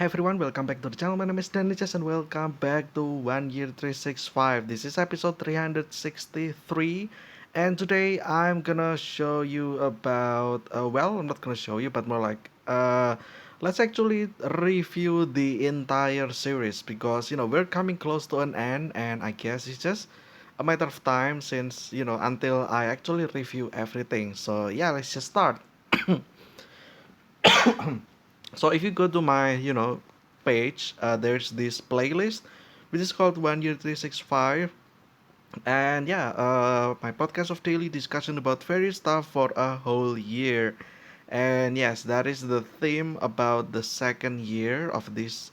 Hi everyone, welcome back to the channel. My name is Danichas and welcome back to 1 Year 365. This is episode 363 and today I'm gonna show you about, I'm not gonna show you, but more like, let's actually review the entire series because, we're coming close to an end and I guess it's just a matter of time since, until I actually review everything. So yeah, let's just start. So if you go to my page, there's this playlist which is called 1 Year 365, and yeah, my podcast of daily discussion about various stuff for a whole year. And yes, that is the theme about the second year of this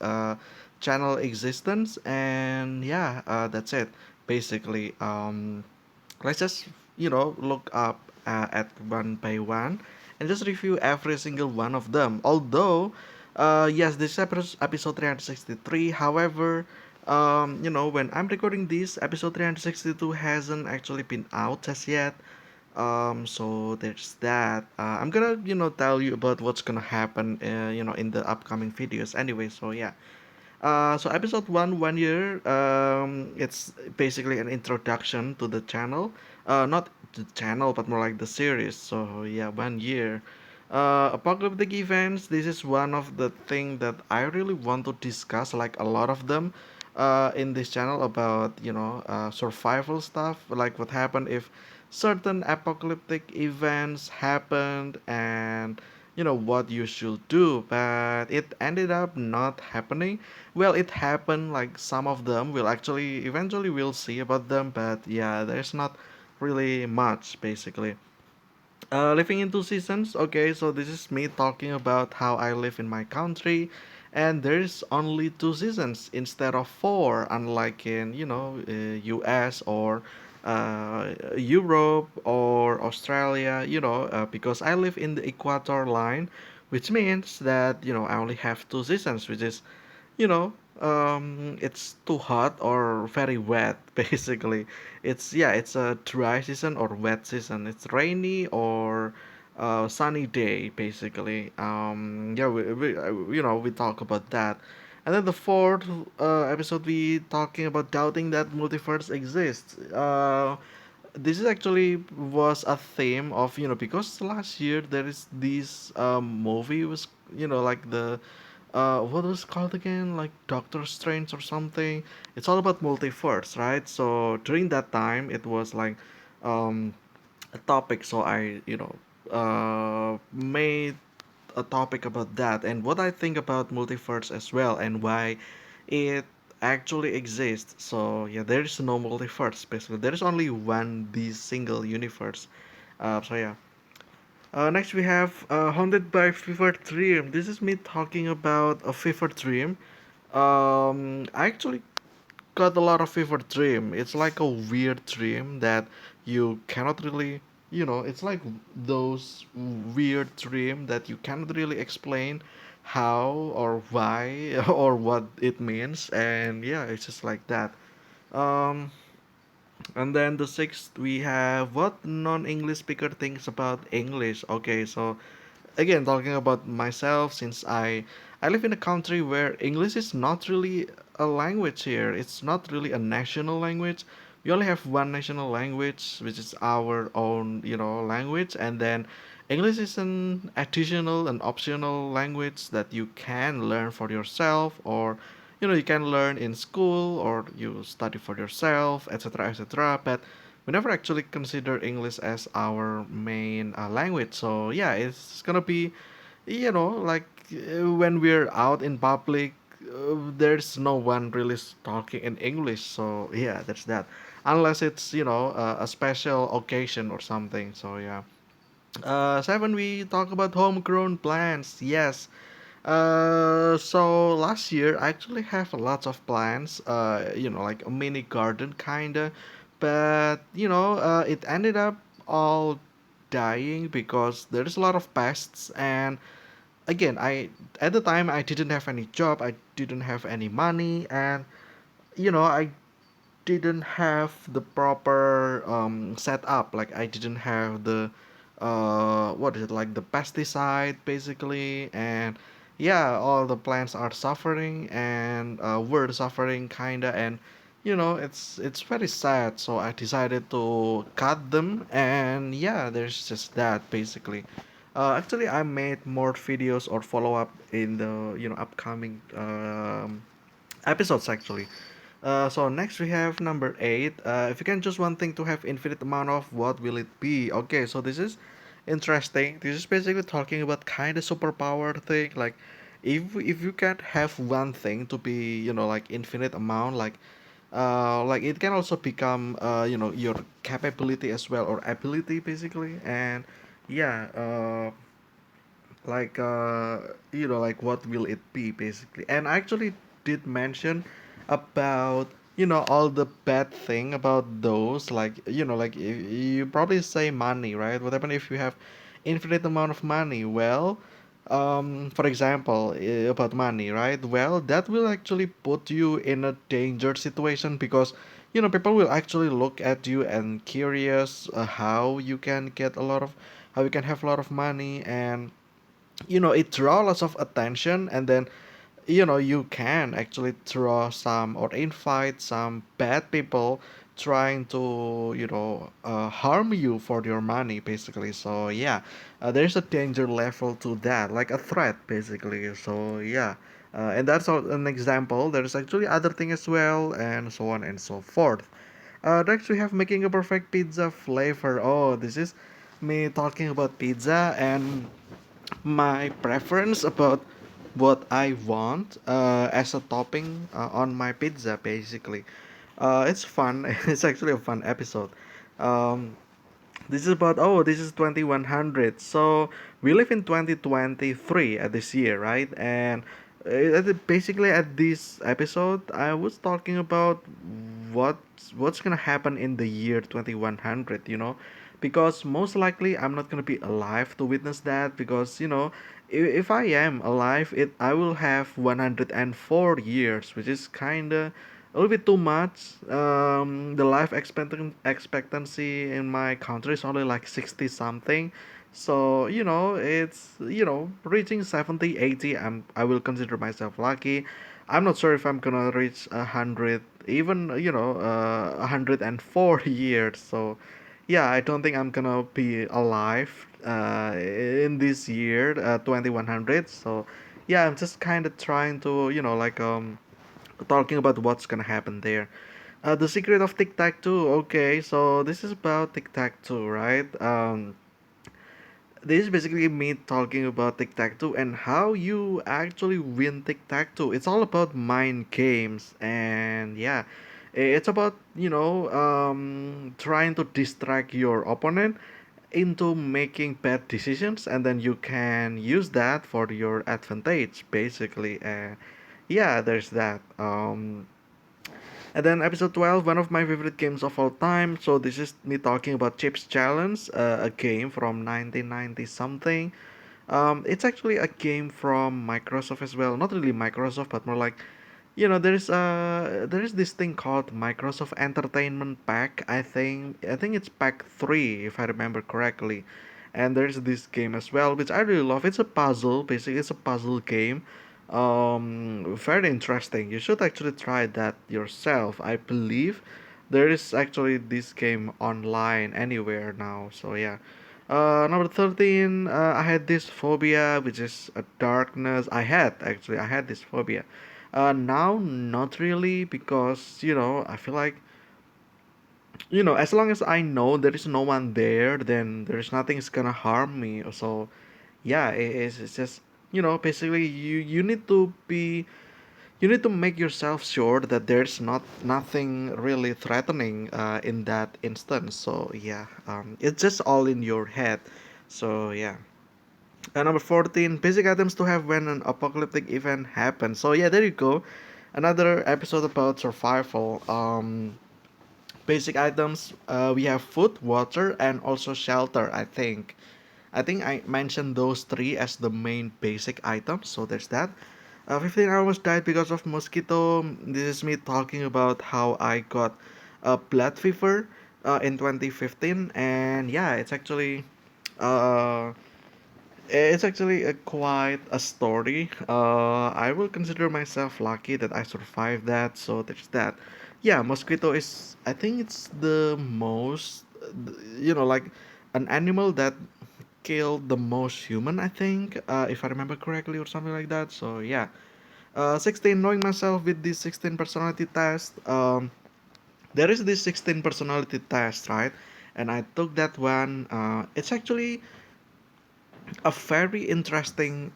channel existence. And yeah, that's it basically. Let's just look up at one by one and just review every single one of them. Although, yes, this episode 363. However, when I'm recording this, episode 362 hasn't actually been out as yet. So there's that. I'm gonna tell you about what's gonna happen in the upcoming videos anyway. So yeah. So episode 1 year, it's basically an introduction to the channel, not the channel but more like the series. So yeah, 1 year. Apocalyptic events. This is one of the thing that I really want to discuss, like a lot of them, in this channel about survival stuff, like what happened if certain apocalyptic events happened and what you should do, but it ended up not happening. Well, it happened, like some of them will actually eventually we'll see about them, but yeah, there's not really much basically. Living in 2 seasons. Okay, so this is me talking about how I live in my country, and there's only 2 seasons instead of four, unlike in U.S. or Europe or Australia. Because I live in the equator line, which means that I only have 2 seasons, which is you know it's too hot or very wet basically. It's a dry season or wet season. It's rainy or sunny day basically. We talk about that. And then the fourth episode, we talking about doubting that multiverse exists. This is actually was a theme of because last year there is this movie was like the what was it called again, like Doctor Strange or something. It's all about multiverse, right? So during that time it was like um a topic, so I made a topic about that and what I think about multiverse as well and why it actually exists. So yeah, there is no multiverse basically. There is only one this single universe. So yeah. Next we have Haunted by Fever Dream. This is me talking about a fever dream. I actually got a lot of fever dream. It's like a weird dream that you cannot really, it's like those weird dream that you cannot really explain how or why or what it means. And yeah, it's just like that. Um, and then the sixth, we have what non-English speaker thinks about English. Okay, so again, talking about myself, since I live in a country where English is not really a language here. It's not really a national language. We only have one national language, which is our own, language, and then English is an additional and optional language that you can learn for yourself, or you can learn in school or you study for yourself, etc., etc. But we never actually consider English as our main language. So yeah, it's gonna be, like when we're out in public, there's no one really talking in English. So yeah, that's that. Unless it's a special occasion or something. So yeah. Seven, we talk about homegrown plants. Yes. So last year I actually have lots of plants. Like a mini garden kinda, but it ended up all dying because there's a lot of pests. And again, I at the time I didn't have any job, I didn't have any money, and I didn't have the proper setup. Like I didn't have the what is it, like the pesticide basically. And yeah, all the plants are suffering, and we're suffering kinda, and it's very sad. So I decided to cut them, and yeah, there's just that basically. Actually, I made more videos or follow up in the upcoming episodes actually. So next we have number 8. If you can choose one thing to have infinite amount of, what will it be? Okay, so this is interesting. This is basically talking about kind of superpower thing. Like, if you can't have one thing to be like infinite amount, like it can also become your capability as well, or ability basically. And yeah, like like what will it be basically. And I actually did mention about all the bad thing about those, like like you probably say money, right? What happen if you have infinite amount of money? Well, for example, about money, right? Well, that will actually put you in a danger situation, because people will actually look at you and curious, how you can have a lot of money. And it draw lots of attention. And then you can actually draw some or invite some bad people trying to harm you for your money basically. So yeah, there's a danger level to that, like a threat basically. So yeah, and that's an example. There's actually other thing as well, and so on and so forth. Next we have making a perfect pizza flavor. Oh, this is me talking about pizza and my preference about what I want as a topping on my pizza basically. It's fun. It's actually a fun episode. Um, this is about, oh, this is 2100. So we live in 2023 at this year, right? And basically at this episode, I was talking about what's gonna happen in the year 2100. Because most likely I'm not gonna be alive to witness that. Because if I am alive, it I will have 104 years, which is kinda a little bit too much. The life expectancy in my country is only like 60 something. So, it's, reaching 70, 80, I will consider myself lucky. I'm not sure if I'm gonna reach 100, even, 104 years. So, yeah, I don't think I'm gonna be alive in this year, 2100. So, yeah, I'm just kind of trying to, talking about what's gonna happen there. The secret of tic tac toe. Okay, so this is about tic tac toe, right? This is basically me talking about tic tac toe and how you actually win tic tac toe. It's all about mind games, and yeah, it's about trying to distract your opponent into making bad decisions, and then you can use that for your advantage, basically. Yeah, there's that. And then episode 12, one of my favorite games of all time. So this is me talking about Chips Challenge, a game from 1990 something. It's actually a game from Microsoft as well. Not really Microsoft, but more like, there is this thing called Microsoft Entertainment Pack. I think it's Pack 3 if I remember correctly. And there's this game as well, which I really love. It's a puzzle, basically it's a puzzle game. Very interesting. You should actually try that yourself. I believe there is actually this game online anywhere now. So yeah. Number 13, I had this phobia, which is a darkness. I had this phobia. Now, not really, because, I feel like, as long as I know there is no one there, then there's nothing's gonna harm me. So, yeah, it's just, basically you need to make yourself sure that there's nothing really threatening in that instance. So yeah, it's just all in your head. So yeah. Number 14, basic items to have when an apocalyptic event happens. So yeah, there you go. Another episode about survival. Basic items. We have food, water, and also shelter. I think I mentioned those three as the main basic items. So there's that. 15 hours died because of mosquito. This is me talking about how I got a blood fever in 2015, and yeah, it's actually uh, It's actually a quite a story. I will consider myself lucky that I survived that. So there's that. Yeah, mosquito is. I think it's the most, like an animal that killed the most human. I think, if I remember correctly, or something like that. So yeah. 16. Knowing myself with this 16 personality test. There is this 16 personality test, right? And I took that one. It's actually a very interesting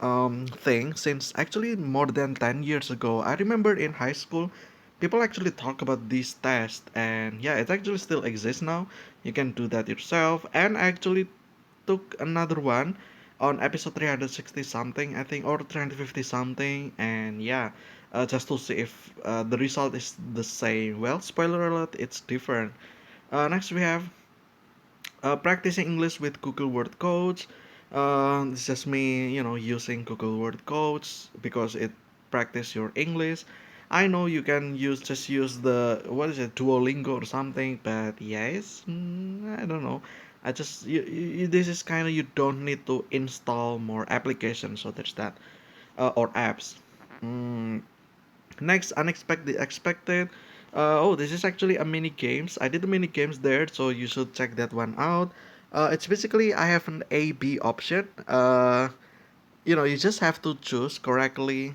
thing since actually more than 10 years ago. I remember in high school, people actually talk about this test, and yeah, it actually still exists now. You can do that yourself, and I actually took another one on episode 360 something, I think, or 350 something, and yeah, just to see if the result is the same. Well, spoiler alert, it's different. Next, we have practicing English with Google Word Coach. It's just me, using Google Word Coach because it practice your English. I know you can use the what is it, Duolingo or something, but yes, I don't know. I just this is kind of, you don't need to install more applications, so there's that, or apps. Mm, Next, unexpected, expected. Oh, this is actually a mini games. I did the mini games there, so you should check that one out. It's basically, I have an A B option. You just have to choose correctly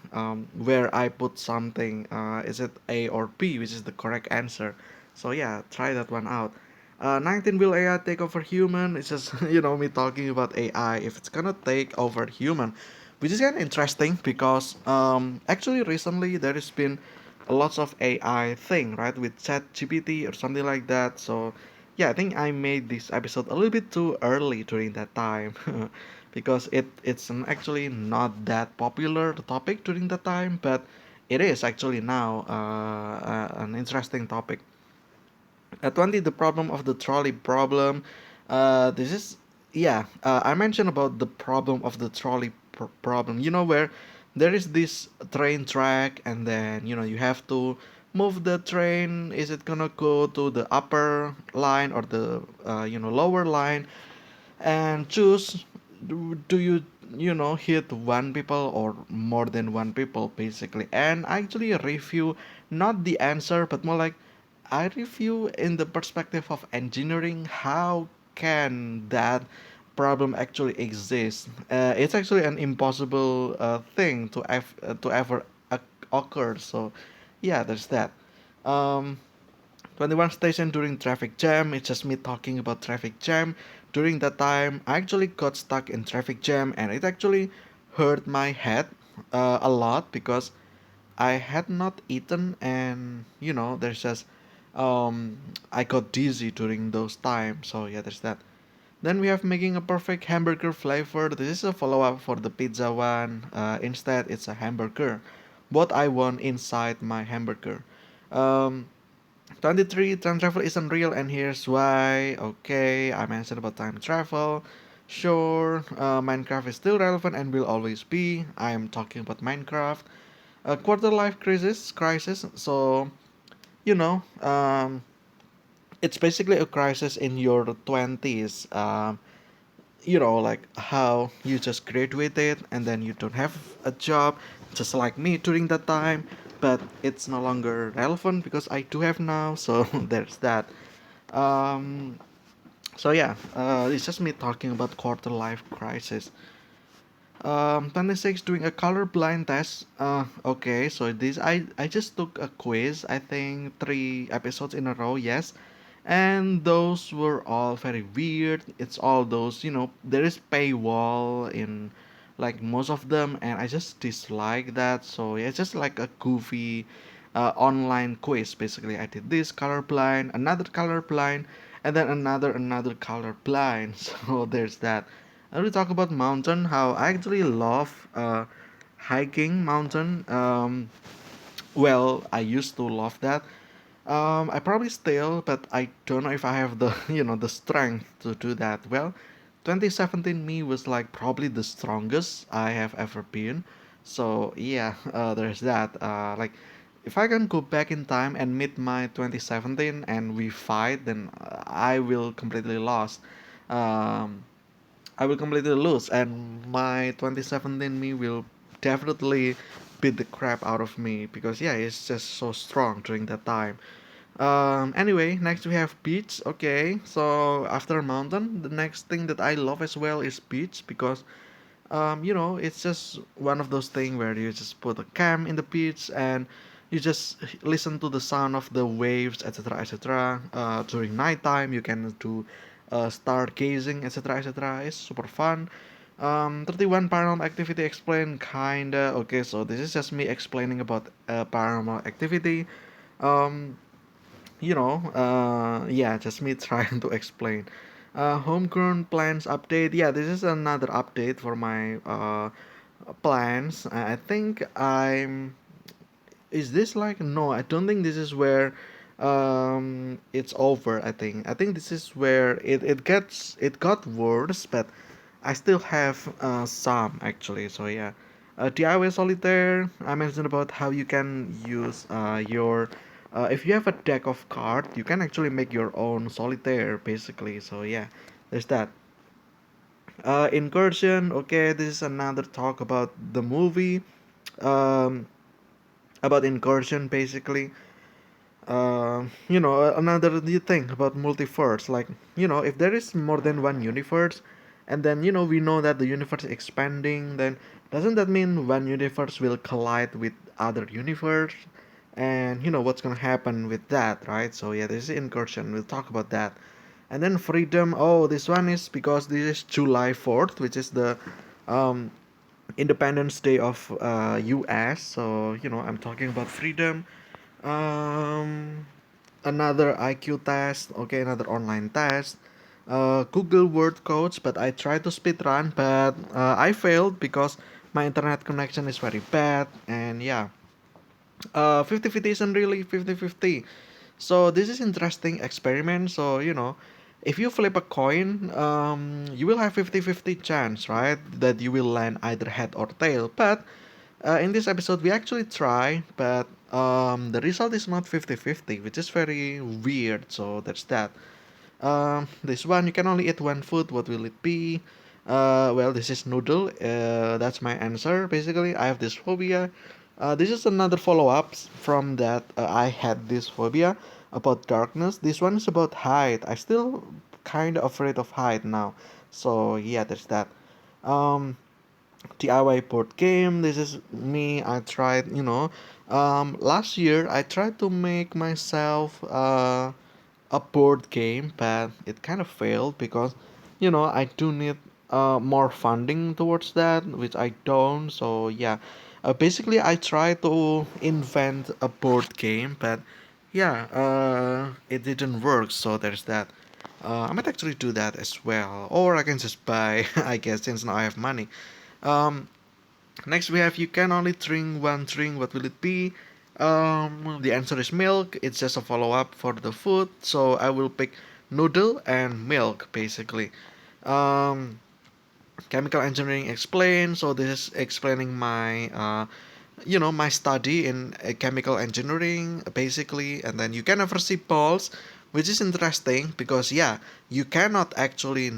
where I put something. Is it A or B, which is the correct answer? So yeah, try that one out. 19, will AI take over human? It's just me talking about AI if it's gonna take over human, which is kind of interesting because actually recently there has been lots of AI thing, right, with Chat GPT or something like that. So yeah, I think I made this episode a little bit too early during that time. Because it's actually not that popular topic during the time, but it is actually now an interesting topic. 20, the problem of the trolley problem. This is, yeah, I mentioned about the problem of the trolley problem. Where there is this train track, and then you have to move the train. Is it gonna go to the upper line or the lower line? And choose, do you hit one people or more than one people, basically. And I actually review not the answer, but more like I review in the perspective of engineering, how can that problem actually exist. It's actually an impossible thing to ever occur. So yeah, there's that. um 21 station during traffic jam. It's just me talking about traffic jam. During that time, I actually got stuck in traffic jam, and it actually hurt my head a lot because I had not eaten, and there's just I got dizzy during those times. So yeah, there's that. Then we have making a perfect hamburger flavor. This is a follow up for the pizza one. Instead, it's a hamburger. What I want inside my hamburger. Um, 23, time travel isn't real, and here's why. Okay, I mentioned about time travel. Sure, Minecraft is still relevant and will always be. I am talking about Minecraft. A quarter life crisis. So, you know, um, it's basically a crisis in your 20s. Like how you just graduated and then you don't have a job, just like me during that time, but it's no longer relevant because I do have now. So there's that. um so yeah, it's just me talking about quarter life crisis. 26, doing a color blind test. Okay, so this I just took a quiz, I think 3 episodes in a row, yes. And those were all very weird. It's all those, there is paywall in like most of them, and I just dislike that. So yeah, it's just like a goofy online quiz. Basically, I did this color blind, another color blind, and then another color blind. So there's that. I will talk about mountain. How I actually love hiking mountain. Well, I used to love that. I probably still, but I don't know if I have the the strength to do that. Well, 2017 me was like probably the strongest I have ever been. So yeah, there's that. Like, if I can go back in time and meet my 2017 and we fight, then I will completely lost. Um, I will completely lose, and my 2017 me will definitely beat the crap out of me because yeah, it's just so strong during that time. Anyway, next we have beach. Okay, so after mountain, the next thing that I love as well is beach because it's just one of those things where you just put a cam in the beach and you just listen to the sound of the waves, etc., etc. During nighttime, you can do stargazing, etc., etc. It's super fun. 31 paranormal activity explained, kinda. Okay, so this is just me explaining about paranormal activity. Um, yeah, just me trying to explain. Homegrown plans update. Yeah, this is another update for my plans. I think I'm. Is this like no? I don't think this is where it's over. I think this is where it got worse, but I still have some actually. So yeah, DIY solitaire. I mentioned about how you can use your if you have a deck of cards, you can actually make your own solitaire basically. So yeah, there's that. Incursion. Okay, this is another talk about the movie. Um, about incursion basically. Another new thing about multiverse, like, if there is more than one universe, and then, we know that the universe is expanding, then doesn't that mean one universe will collide with other universe? And, what's gonna happen with that, right? So, yeah, this is incursion. We'll talk about that. And then freedom. Oh, this one is because this is July 4th, which is the um, Independence Day of US. So, I'm talking about freedom. Um, Another IQ test. Okay, another online test. Google Word codes, but I tried to speed run, but I failed because my internet connection is very bad. And yeah, 50-50 isn't really 50-50. So this is interesting experiment. So if you flip a coin, you will have 50-50 chance, right, that you will land either head or tail. But in this episode, we actually try, but the result is not 50-50, which is very weird. So that's that. This one, you can only eat one food. What will it be? Well, this is noodle. That's my answer. Basically, I have this phobia. This is another follow-up from that. I had this phobia about darkness. This one is about height. I still kind of afraid of height now. So yeah, there's that. Um, DIY board game. This is me. I tried, last year I tried to make myself a board game, but it kind of failed because, I do need more funding towards that, which I don't. So yeah, basically I tried to invent a board game, but yeah, it didn't work. So there's that. I might actually do that as well, or I can just buy. I guess since now I have money. Um, Next we have you can only drink one drink. What will it be? The answer is milk. It's just a follow up for the food. So I will pick noodle and milk basically. Um, Chemical engineering explained. So this is explaining my my study in chemical engineering basically. And then you can never see balls, which is interesting because yeah, you cannot actually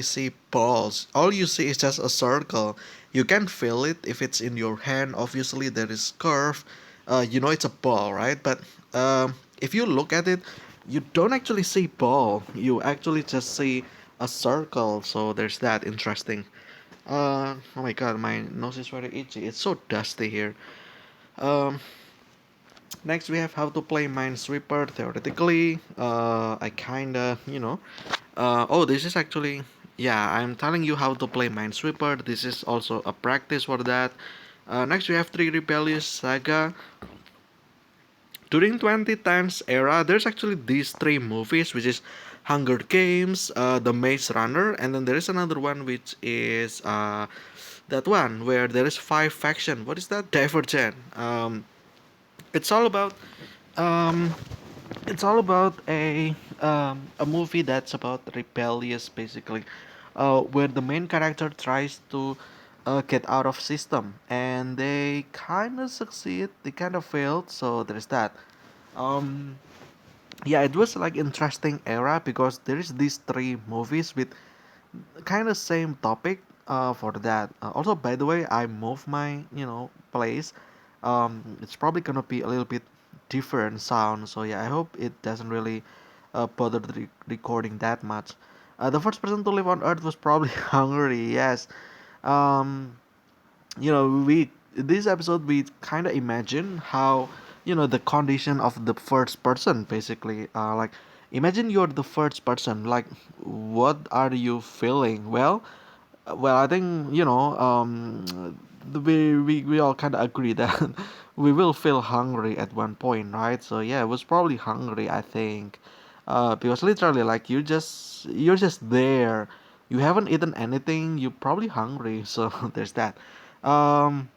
see balls. All you see is just a circle. You can feel it if it's in your hand. Obviously there is curve. It's a ball, right? But if you look at it, you don't actually see ball. You actually just see a circle. So there's that. Interesting. Oh my god, my nose is very itchy. It's so dusty here. Um, Next we have how to play Minesweeper theoretically. I kinda, oh, this is actually, yeah, I'm telling you how to play Minesweeper. This is also a practice for that. Next we have Three Rebellious Saga. During 2010s era, there's actually these three movies, which is Hunger Games, The Maze Runner, and then there is another one which is that one where there is five faction. What is that? Divergent. It's all about um, it's all about a movie that's about rebellious basically, where the main character tries to get out of system and they kind of succeed, they kind of failed. So there's that. Um, yeah, it was like interesting era because there is these three movies with kind of same topic for that. Also, by the way, I moved my place. It's probably gonna be a little bit different sound. So yeah, I hope it doesn't really bother the recording that much. The first person to live on Earth was probably hungry. Yes. Um, we this episode we kind of imagine how the condition of the first person basically. Like imagine you're the first person. Like what are you feeling? Well, I think we all kind of agree that we will feel hungry at one point, right? So yeah, it was probably hungry, I think, because literally, like you're just there, you haven't eaten anything, you're probably hungry. So there's that. Um,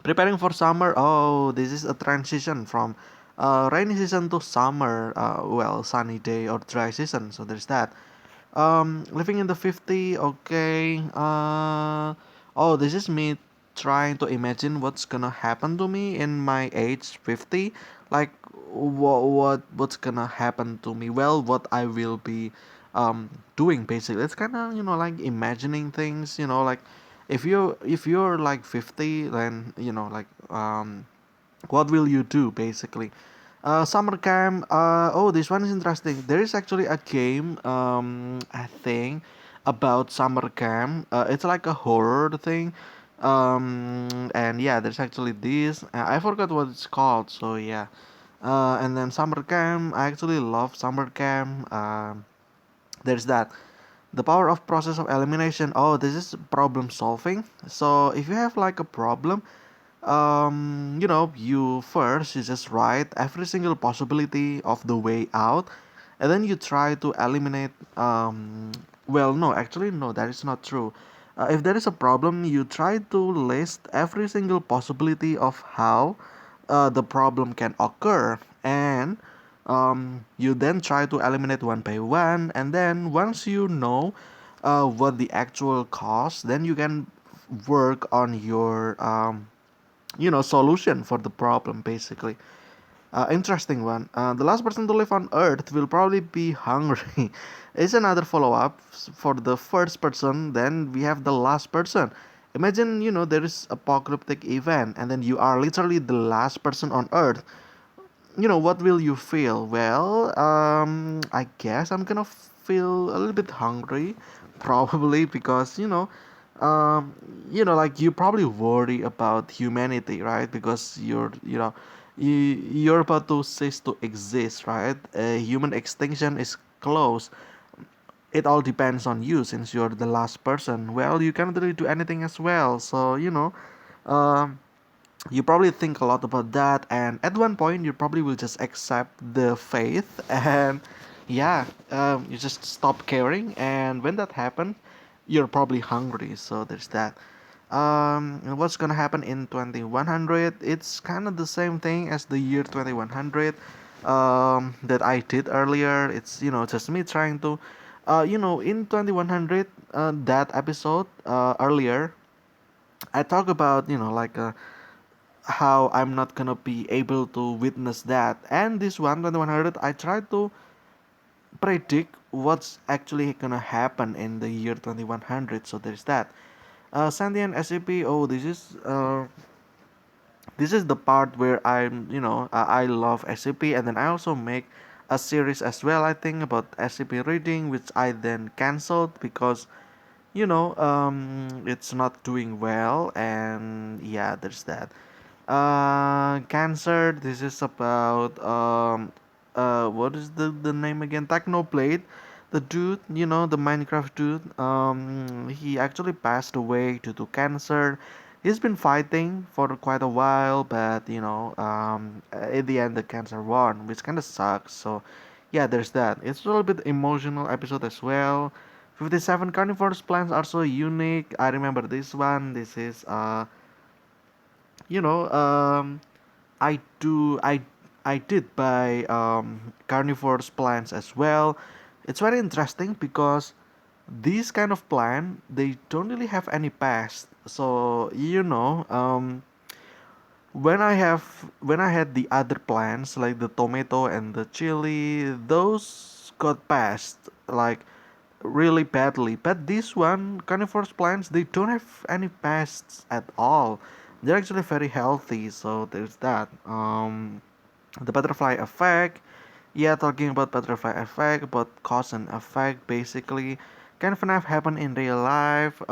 Preparing for summer. Oh, this is a transition from rainy season to summer. Well, sunny day or dry season. So there's that. Living in the 50, okay. Oh, this is me trying to imagine what's gonna happen to me in my age 50. Like, what's gonna happen to me? Well, what I will be doing basically. It's kind of like imagining things. Like if you're like 50, then like what will you do basically? Summer camp. Oh, this one is interesting. There is actually a game. I think about summer camp. It's like a horror thing. And yeah, there's actually this. I forgot what it's called. So yeah. And then summer camp. I actually love summer camp. There's that. The power of process of elimination. Oh, this is problem solving. So if you have like a problem, you just write every single possibility of the way out, and then you try to eliminate. Well, no, actually, no, that is not true. If there is a problem, you try to list every single possibility of how the problem can occur, and you then try to eliminate one by one, and then once you know what the actual cause, then you can work on your solution for the problem basically. Interesting one. The last person to live on earth will probably be hungry. It's another follow-up for the first person. Then we have the last person. Imagine there is apocalyptic event and then you are literally the last person on earth. What will you feel? Well, I guess I'm gonna feel a little bit hungry, probably because um, like you probably worry about humanity, right? Because you're about to cease to exist, right? Human extinction is close. It all depends on you since you're the last person. Well, you cannot really do anything as well. So um you probably think a lot about that, and at one point you probably will just accept the faith and yeah, you just stop caring, and when that happens you're probably hungry. So there's that. And what's gonna happen in 2100? It's kind of the same thing as the year 2100 that I did earlier. It's just me trying to in 2100, that episode earlier I talk about like how I'm not gonna be able to witness that. And this one, 2100, I try to predict what's actually gonna happen in the year 2100. So there's that. Sentient SCP. Oh, this is the part where I love SCP, and then I also make a series as well. I think about SCP reading, which I then canceled because it's not doing well, and yeah, there's that. Cancer. This is about what is the name again? Technoblade, the dude, the Minecraft dude. He actually passed away due to cancer. He's been fighting for quite a while, but in the end, the cancer won, which kind of sucks. So, yeah, there's that. It's a little bit emotional episode as well. 57 carnivorous plants are so unique. I remember this one. This is you know I do I did buy carnivorous plants as well. It's very interesting because these kind of plant they don't really have any pest. So when I had the other plants like the tomato and the chili, those got pest. Like really badly. But this one, carnivorous plants, they don't have any pests at all. They're actually very healthy. So there's that. The butterfly effect. Yeah, talking about butterfly effect, about cause and effect, basically, can FNAF happen in real life?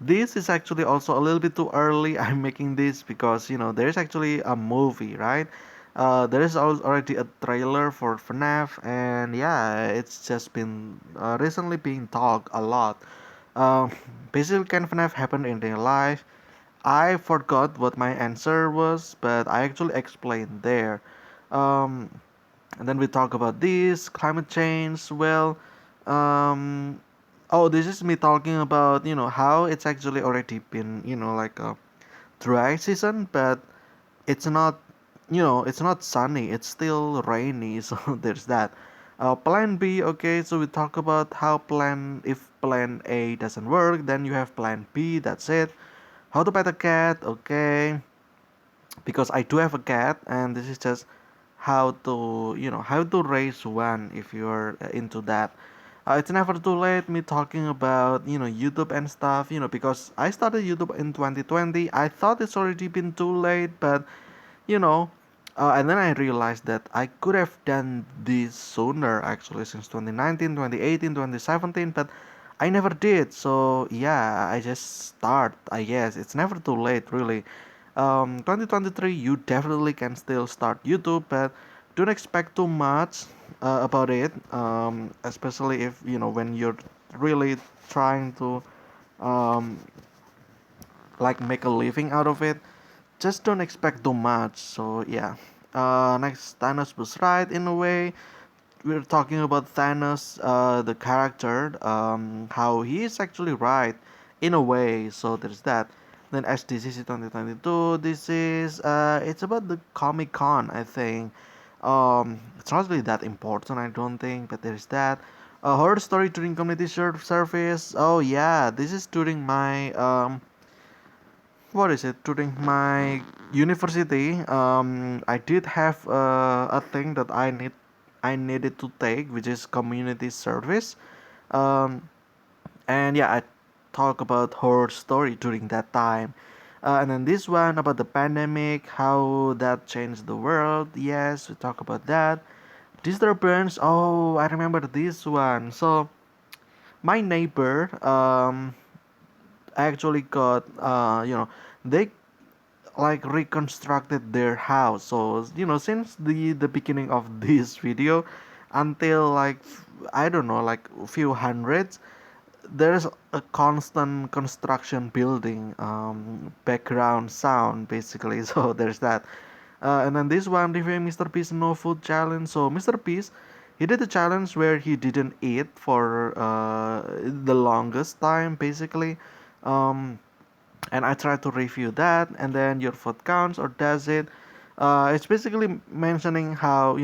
This is actually also a little bit too early. I'm making this because there's actually a movie, right? There is already a trailer for FNAF, and yeah, it's just been recently being talked a lot. Um, Basically, can FNAF happen in real life? I forgot what my answer was, but I actually explained there. Um, and then we talk about this climate change. Well, um, oh, this is me talking about how it's actually already been like a dry season, but it's not it's not sunny. It's still rainy. So there's that. Plan B. Okay, so we talk about how plan if plan A doesn't work, then you have plan B. That's it. How to pet a cat. Okay, because I do have a cat, and this is just how to how to raise one if you're into that. It's never too late. Me talking about YouTube and stuff. Because I started YouTube in 2020. I thought it's already been too late, but you know. And then I realized that I could have done this sooner actually since 2019, 2018, 2017, but I never did. So yeah, I just start. I guess it's never too late really. 2023, you definitely can still start YouTube, but don't expect too much about it. Especially if when you're really trying to um, like make a living out of it, just don't expect too much. So yeah. Next, Thanos was right in a way. We're talking about Thanos, the character, how he is actually right in a way. So there's that. Then SDCC 2022. This is it's about the Comic Con, I think. It's not really that important, I don't think, but there's that. A horror story during community service. Oh yeah, this is during my what is it during my university. I did have a thing that I needed to take, which is community service. um, and yeah, I talk about horror story during that time. And then this one about the pandemic, how that changed the world. Yes, we talk about that. Disturbance. Oh, I remember this one. So my neighbor actually got they like reconstructed their house. So since the beginning of this video until like I don't know, like a few hundreds, there's a constant construction building background sound basically. So there's that. And then this one reviewing Mr. Beast no food challenge. So Mr. Beast, he did a challenge where he didn't eat for the longest time basically. um and I try to review that, and then your vote counts or does it. It's basically mentioning how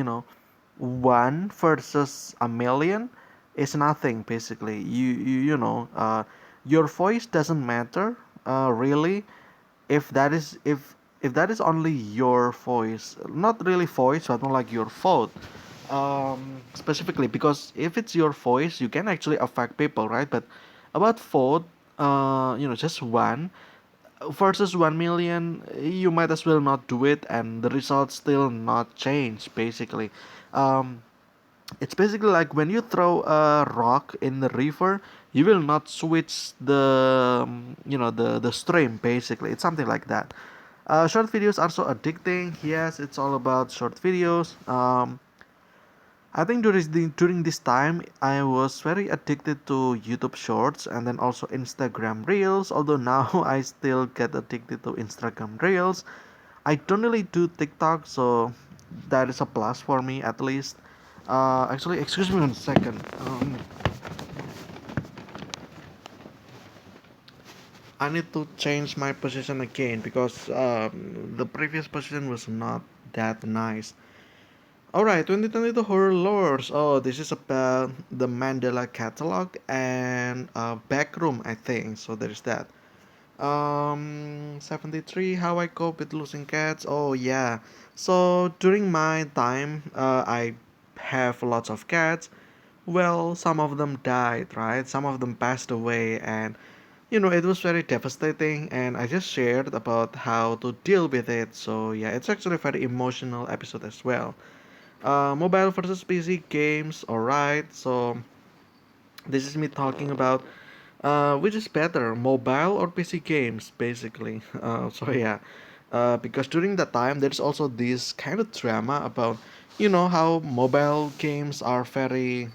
one versus a million is nothing. Basically, your voice doesn't matter really if that is only your voice, not really voice, but more like your vote. Specifically, because if it's your voice, you can actually affect people, right? But about vote, just one versus 1 million, you might as well not do it and the results still not change basically. um, it's basically like when you throw a rock in the river, you will not switch the stream basically. It's something like that. Short videos are so addicting. Yes, it's all about short videos. I think during this time I was very addicted to YouTube Shorts and then also Instagram Reels. Although now I still get addicted to Instagram Reels. I don't really do TikTok, so that is a plus for me at least. Actually, excuse me one second. I need to change my position again because the previous position was not that nice. Alright, 2022 horror lores. Oh, this is about the Mandela catalog and Backroom, I think. So there's that. 73, how I cope with losing cats. Oh, yeah. So during my time, I have lots of cats. Well, some of them died, right? Some of them passed away, and it was very devastating. And I just shared about how to deal with it. So, yeah, it's actually a very emotional episode as well. Mobile versus PC games, alright. So, this is me talking about which is better, mobile or PC games, basically. So yeah, because during that time there's also this kind of drama about how mobile games are very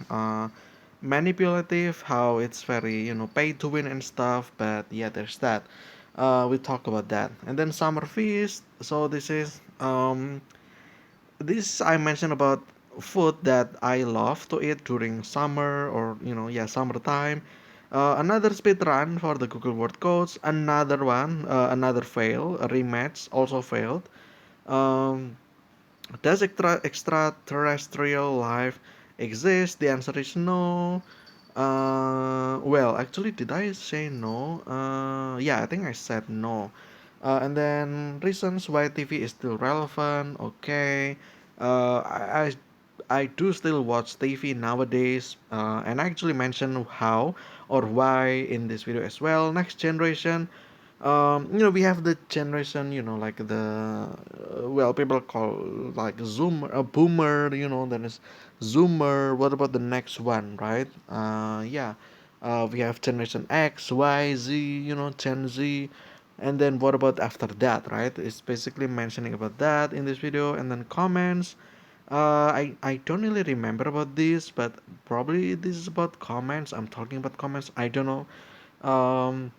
manipulative, how it's very pay to win and stuff. But yeah, there's that. We talk about that, and then Summer Feast. So this I mentioned about food that I love to eat during summer or yeah, summertime. Another speed run for the Google Word Codes. Another one, another fail, a rematch also failed. Um, does extraterrestrial life exist? The answer is no. Well, actually, did I say no? Yeah, I think I said no. And then reasons why TV is still relevant. Okay. I do still watch TV nowadays, and I actually mention how or why in this video as well. Next generation, we have the generation, like the well, people call like Zoomer, a boomer, then is Zoomer. What about the next one, right? Yeah, we have Generation X, Y, Z, Gen Z, and then what about after that, right? It's basically mentioning about that in this video, and then comments. I don't really remember about this, but probably this is about comments. I'm talking about comments. I don't know. Um,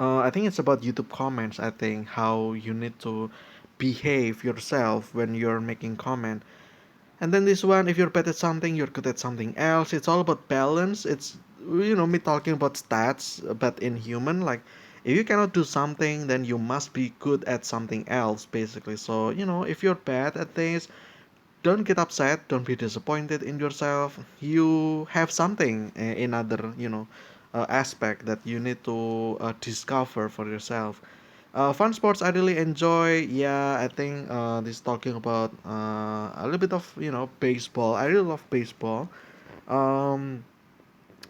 I think it's about YouTube comments. I think how you need to behave yourself when you're making comment. And then this one, if you're bad at something, you're good at something else. It's all about balance. It's me talking about stats, but in human. Like, if you cannot do something, then you must be good at something else, basically. So if you're bad at things, don't get upset, don't be disappointed in yourself. You have something in other aspect that you need to discover for yourself. Fun sports I really enjoy. Yeah, I think this talking about a little bit of baseball. I really love baseball. um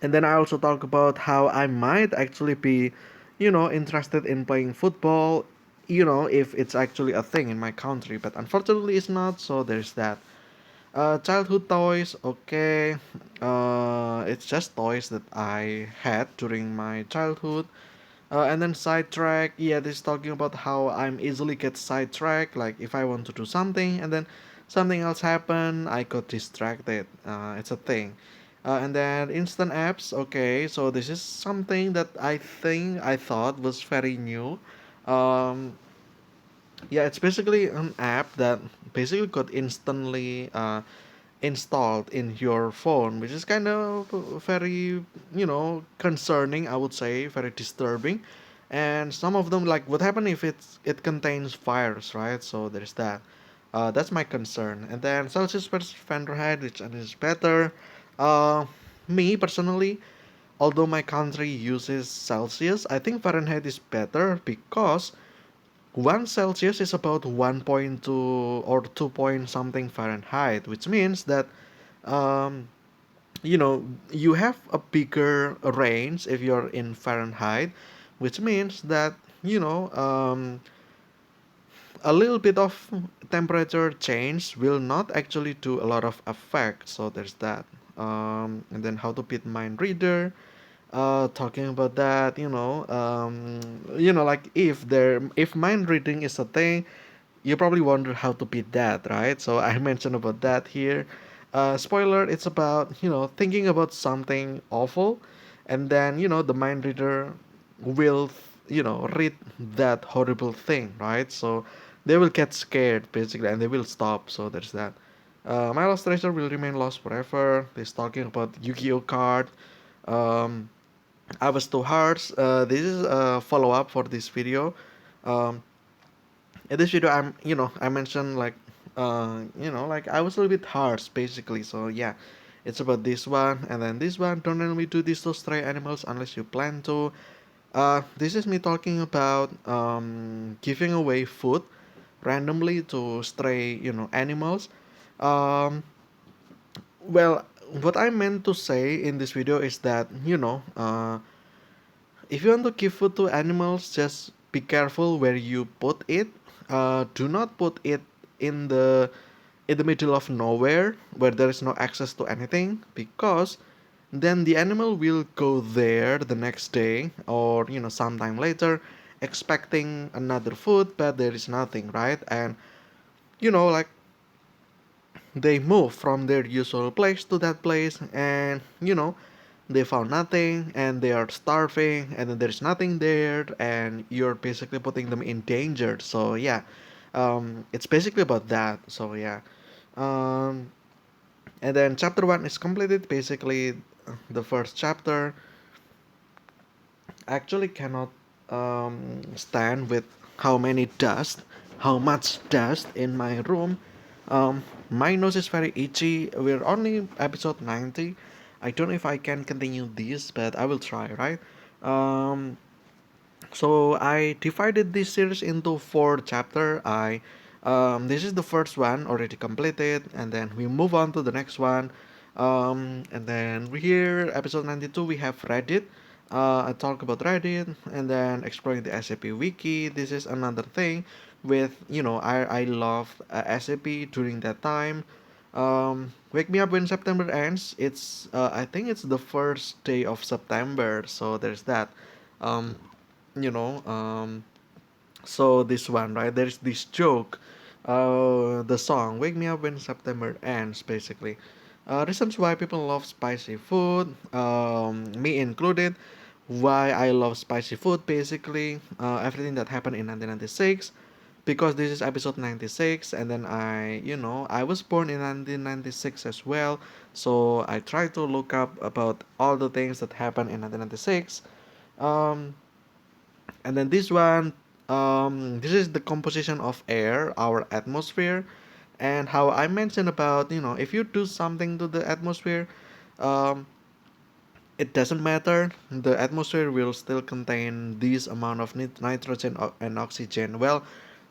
and then I also talk about how I might actually be interested in playing football, if it's actually a thing in my country, but unfortunately it's not. So there's that. Childhood toys, okay. It's just toys that I had during my childhood. And then sidetrack, yeah, this is talking about how I'm easily get sidetracked. Like if I want to do something and then something else happen, I got distracted. It's a thing. And then instant apps, okay. So this is something that I think I thought was very new. Um, yeah, it's basically an app that basically got instantly installed in your phone, which is kind of very, concerning, I would say, very disturbing. And some of them, like, what happened if it contains virus, right? So there's that. That's my concern. And then Celsius versus Fahrenheit, which is better. Uh, Me personally, although my country uses Celsius, I think Fahrenheit is better because 1 Celsius is about 1.2 or 2 point something Fahrenheit, which means that um, you have a bigger range if you're in Fahrenheit, which means that you know um, a little bit of temperature change will not actually do a lot of effect. So there's that. And then how to beat mind reader. Talking about that, like if mind reading is a thing, you probably wonder how to beat that, right? So I mentioned about that here. Spoiler, it's about thinking about something awful, and then the mind reader will read that horrible thing, right? So they will get scared basically, and they will stop. So there's that. My lost treasure will remain lost forever. This talking about Yu-Gi-Oh card. Um, I was too harsh. This is a follow up for this video. Um, in this video I mentioned like like I was a little bit harsh basically. So yeah, it's about this one, and then this one, don't randomly do this to stray animals unless you plan to. This is me talking about giving away food randomly to stray animals. um well, what I meant to say in this video is that, if you want to give food to animals, just be careful where you put it. Do not put it in the middle of nowhere where there is no access to anything, because then the animal will go there the next day, or sometime later, expecting another food, but there is nothing, right? And like, they move from their usual place to that place, and they found nothing and they are starving, and then there's nothing there, and you're basically putting them in danger. So yeah, it's basically about that. So yeah, um, and then chapter 1 is completed. Basically, the first chapter actually cannot stand with how much dust in my room. My nose is very itchy. We're only episode 90. I don't know if I can continue this, but I will try, right? Um, so I divided this series into four chapter. This is the first one already completed, and then we move on to the next one. And then here, episode 92, we have Reddit. I talk about Reddit, and then exploring the SAP wiki. This is another thing with, I love SAP during that time. Wake Me Up When September Ends. I think it's the first day of September, so there's that. Um, you know, so this one, right? There's this joke, the song "Wake Me Up When September Ends," basically. Reasons why people love spicy food, me included. Why I love spicy food, basically, everything that happened in 1996, because this is episode 96, and then I was born in 1996 as well, so I tried to look up about all the things that happened in 1996. Um, and then this is the composition of air, our atmosphere, and how I mentioned about, if you do something to the atmosphere, um, it doesn't matter. The atmosphere will still contain this amount of nitrogen and oxygen. Well,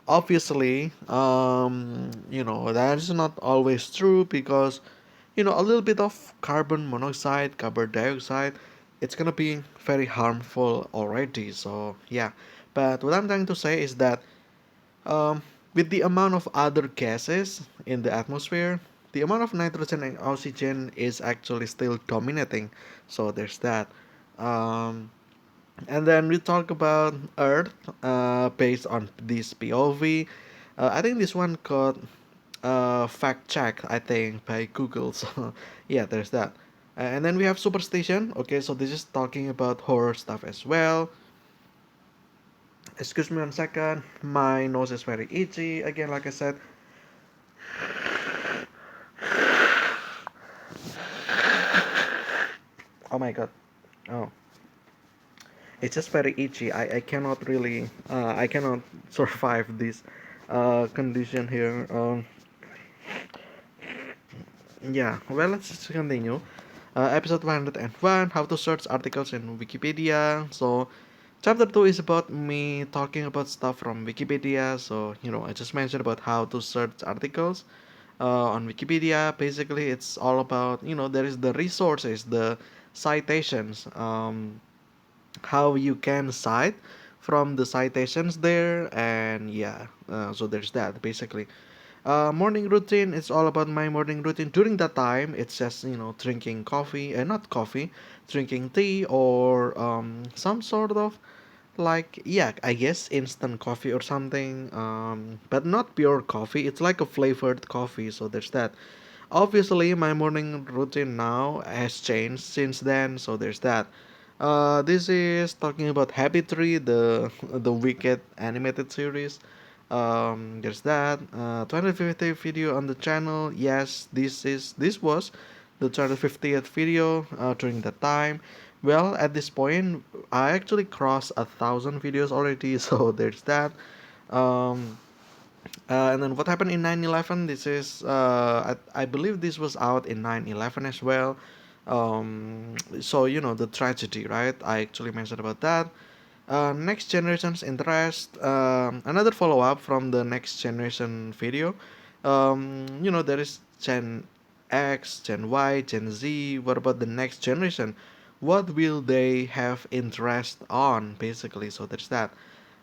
obviously, that is not always true, because a little bit of carbon monoxide, carbon dioxide, it's gonna be very harmful already. So yeah, but what I'm trying to say is that, um, with the amount of other gases in the atmosphere, the amount of nitrogen and oxygen is actually still dominating. So there's that. Um, and then we talk about Earth, based on this POV. I think this one got fact checked, I think, by Google. So yeah, there's that. And then we have Superstition. Okay, so this is talking about horror stuff as well. Excuse me 1 second. My nose is very itchy. Again, like I said. Oh my god. Oh, it's just very itchy. I cannot really. I cannot survive this condition here. Yeah, well, let's just continue. Episode 101, How to Search Articles in Wikipedia. So, chapter 2 is about me talking about stuff from Wikipedia. So, I just mentioned about how to search articles on Wikipedia. Basically, it's all about, there is the resources, the citations, how you can cite from the citations there. And yeah, so there's that, basically. Morning routine, it's all about my morning routine. During that time, it's just, drinking coffee, and not coffee, drinking tea, or some sort of, like, yeah, I guess instant coffee or something, but not pure coffee. It's like a flavored coffee, so there's that. Obviously, my morning routine now has changed since then, so there's that. This is talking about Habit Tree, the Wicked animated series. There's that. 250th video on the channel. Yes, this was the 250th video during that time. Well, at this point, I actually crossed 1,000 videos already, so there's that. Um, and then what happened in 9/11? This is, I believe this was out in 9/11 as well. So the tragedy, right? I actually mentioned about that. Next generation's interest. Another follow up from the next generation video. There is Gen. X, Gen Y, Gen Z? What about the next generation? What will they have interest on, basically? So there's that.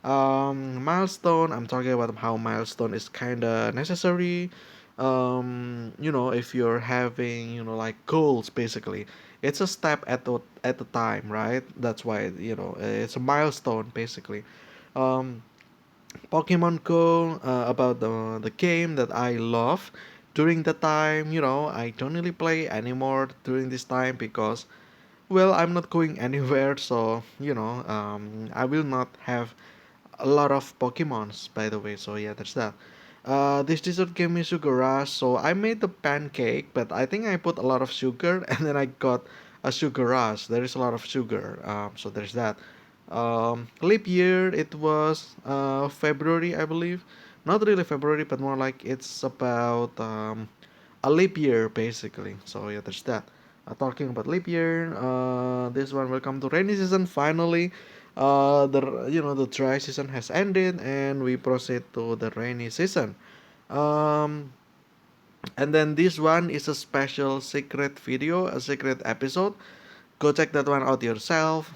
Milestone, I'm talking about how milestone is kind of necessary. If you're having, like goals, basically, it's a step at the time, right? That's why, it's a milestone, basically. Um, Pokemon Go, about the game that I love during the time. I don't really play anymore during this time because, well, I'm not going anywhere, so I will not have a lot of Pokemons, by the way. So yeah, that's that. This dessert gave me sugar rush, so I made the pancake, but I think I put a lot of sugar, and then I got a sugar rush. There is a lot of sugar, so there's that. Leap year, it was February, I believe. Not really February, but more like it's about a leap year, basically. So yeah, there's that. Talking about leap year, this one will come to rainy season finally. The dry season has ended, and we proceed to the rainy season. Um, and then this one is a special secret video, a secret episode. Go check that one out yourself.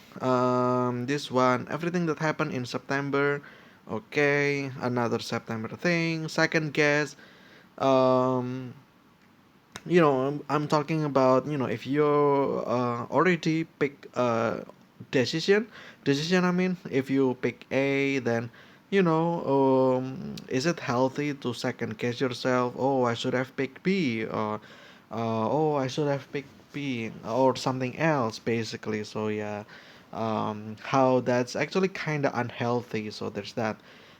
This one, everything that happened in September. Okay, another September thing. Second guess. Um, I'm talking about, if you already pick a decision, I mean, if you pick A, then, is it healthy to second guess yourself? Oh, I should have picked B, or oh, I should have picked B, or something else, basically. So yeah, how that's actually kind of unhealthy. So there's that.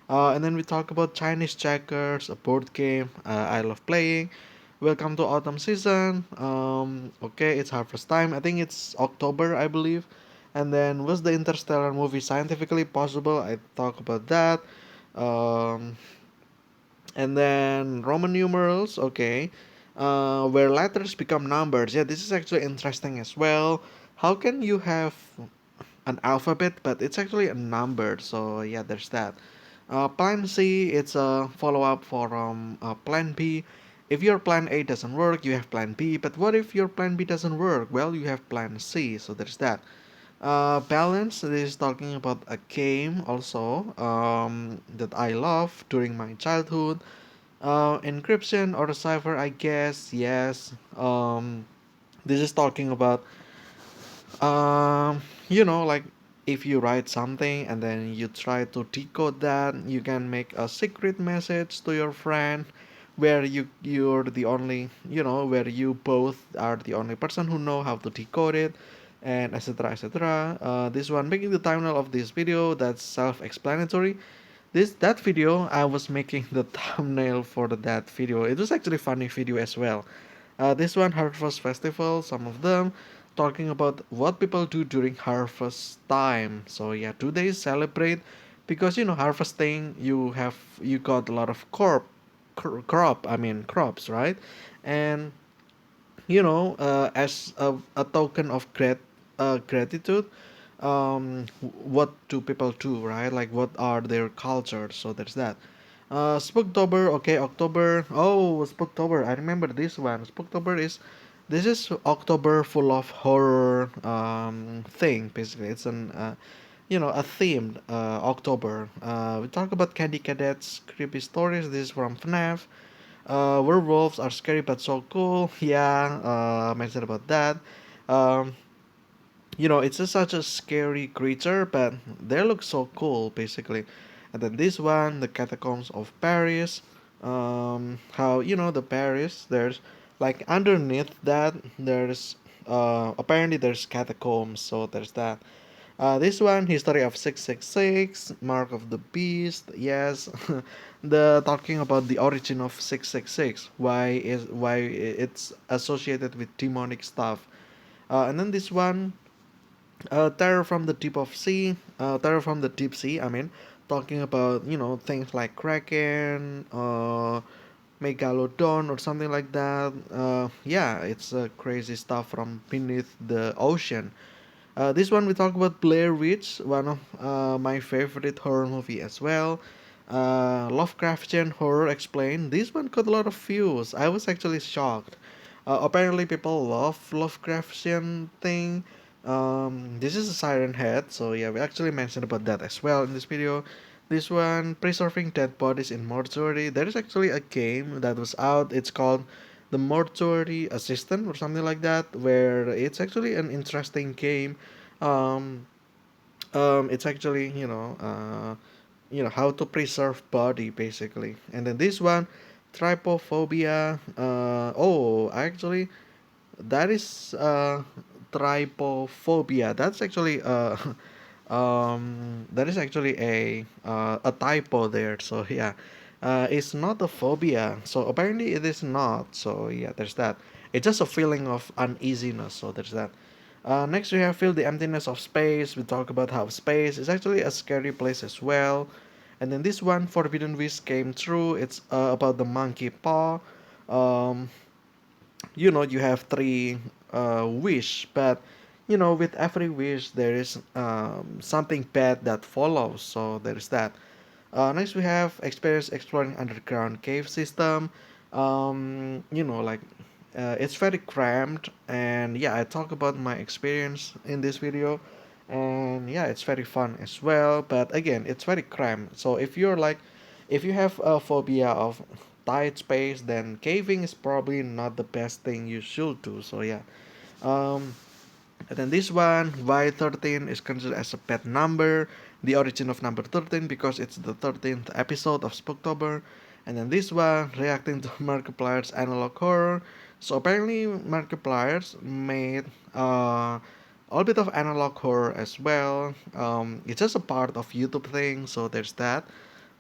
And then we talk about Chinese checkers, a board game I love playing. Welcome to autumn season. Okay, it's harvest time. I think it's October, I believe. And then, was the interstellar movie scientifically possible? I talk about that. Um, and then Roman numerals. Okay, where letters become numbers. Yeah, this is actually interesting as well. How can you have an alphabet, but it's actually a number? So yeah, there's that. Plan C, it's a follow up from Plan B. If your Plan A doesn't work, you have Plan B. But what if your Plan B doesn't work? Well, you have Plan C. So there's that. Balance, this is talking about a game also that I love during my childhood. Encryption or cipher, I guess, yes. This is talking about like if you write something and then you try to decode that, you can make a secret message to your friend where you're the only, where you both are the only person who know how to decode it, and etc etc. This one making the title of this video, that's self-explanatory. That video, I was making the thumbnail for that video. It was actually funny video as well. This one, Harvest Festival, some of them talking about what people do during harvest time. So yeah, 2 days celebrate because harvesting, you got a lot of crops, right? And as a token of gratitude, what do people do, right? Like, what are their cultures? So there's that. Spooktober, okay, October. Oh, Spooktober. I remember this one. Spooktober is this is October full of horror thing. Basically, it's a themed October. We talk about Candy Cadets, creepy stories. This is from FNAF. Werewolves are scary but so cool. Yeah, mentioned about that. Um, it's such a scary creature, but they look so cool, basically. And then this one, the catacombs of Paris. How the Paris? There's like underneath that there's apparently there's catacombs, so there's that. This one, history of 666, mark of the beast. Yes, the talking about the origin of 666. Why it's associated with demonic stuff. And then this one, terror from the deep of sea, terror from the deep sea. I mean, talking about things like kraken, megalodon, or something like that. Yeah, it's crazy stuff from beneath the ocean. This one we talk about Blair Witch, one of my favorite horror movie as well. Lovecraftian horror explained. This one got a lot of views. I was actually shocked. Apparently, people love Lovecraftian thing. This is a Siren Head, so yeah, we actually mentioned about that as well in this video. This one, preserving dead bodies in mortuary. There is actually a game that was out. It's called the Mortuary Assistant or something like that, where it's actually an interesting game. Um, it's actually how to preserve body basically. And then this one, trypophobia. Oh, actually, that is trypophobia. That's actually that is actually a typo there. So yeah, it's not a phobia. So apparently it is not. So yeah, there's that. It's just a feeling of uneasiness. So there's that. Next, we have feel the emptiness of space. We talk about how space is actually a scary place as well. And then this one, Forbidden Wish, came true. It's about the monkey paw. Um, you have three wish, but with every wish there is something bad that follows. So there is that. Next, we have experience exploring underground cave system. Like it's very cramped, and yeah, I talk about my experience in this video, and yeah, it's very fun as well. But again, it's very cramped. So if you have a phobia of tight space, then caving is probably not the best thing you should do. So yeah. Um, and then this one, why 13 is considered as a pet number, the origin of number 13 because it's the 13th episode of Spooktober. And then this one, reacting to Markiplier's analog horror. So apparently Markiplier's made a bit of analog horror as well. It's just a part of YouTube thing, so there's that.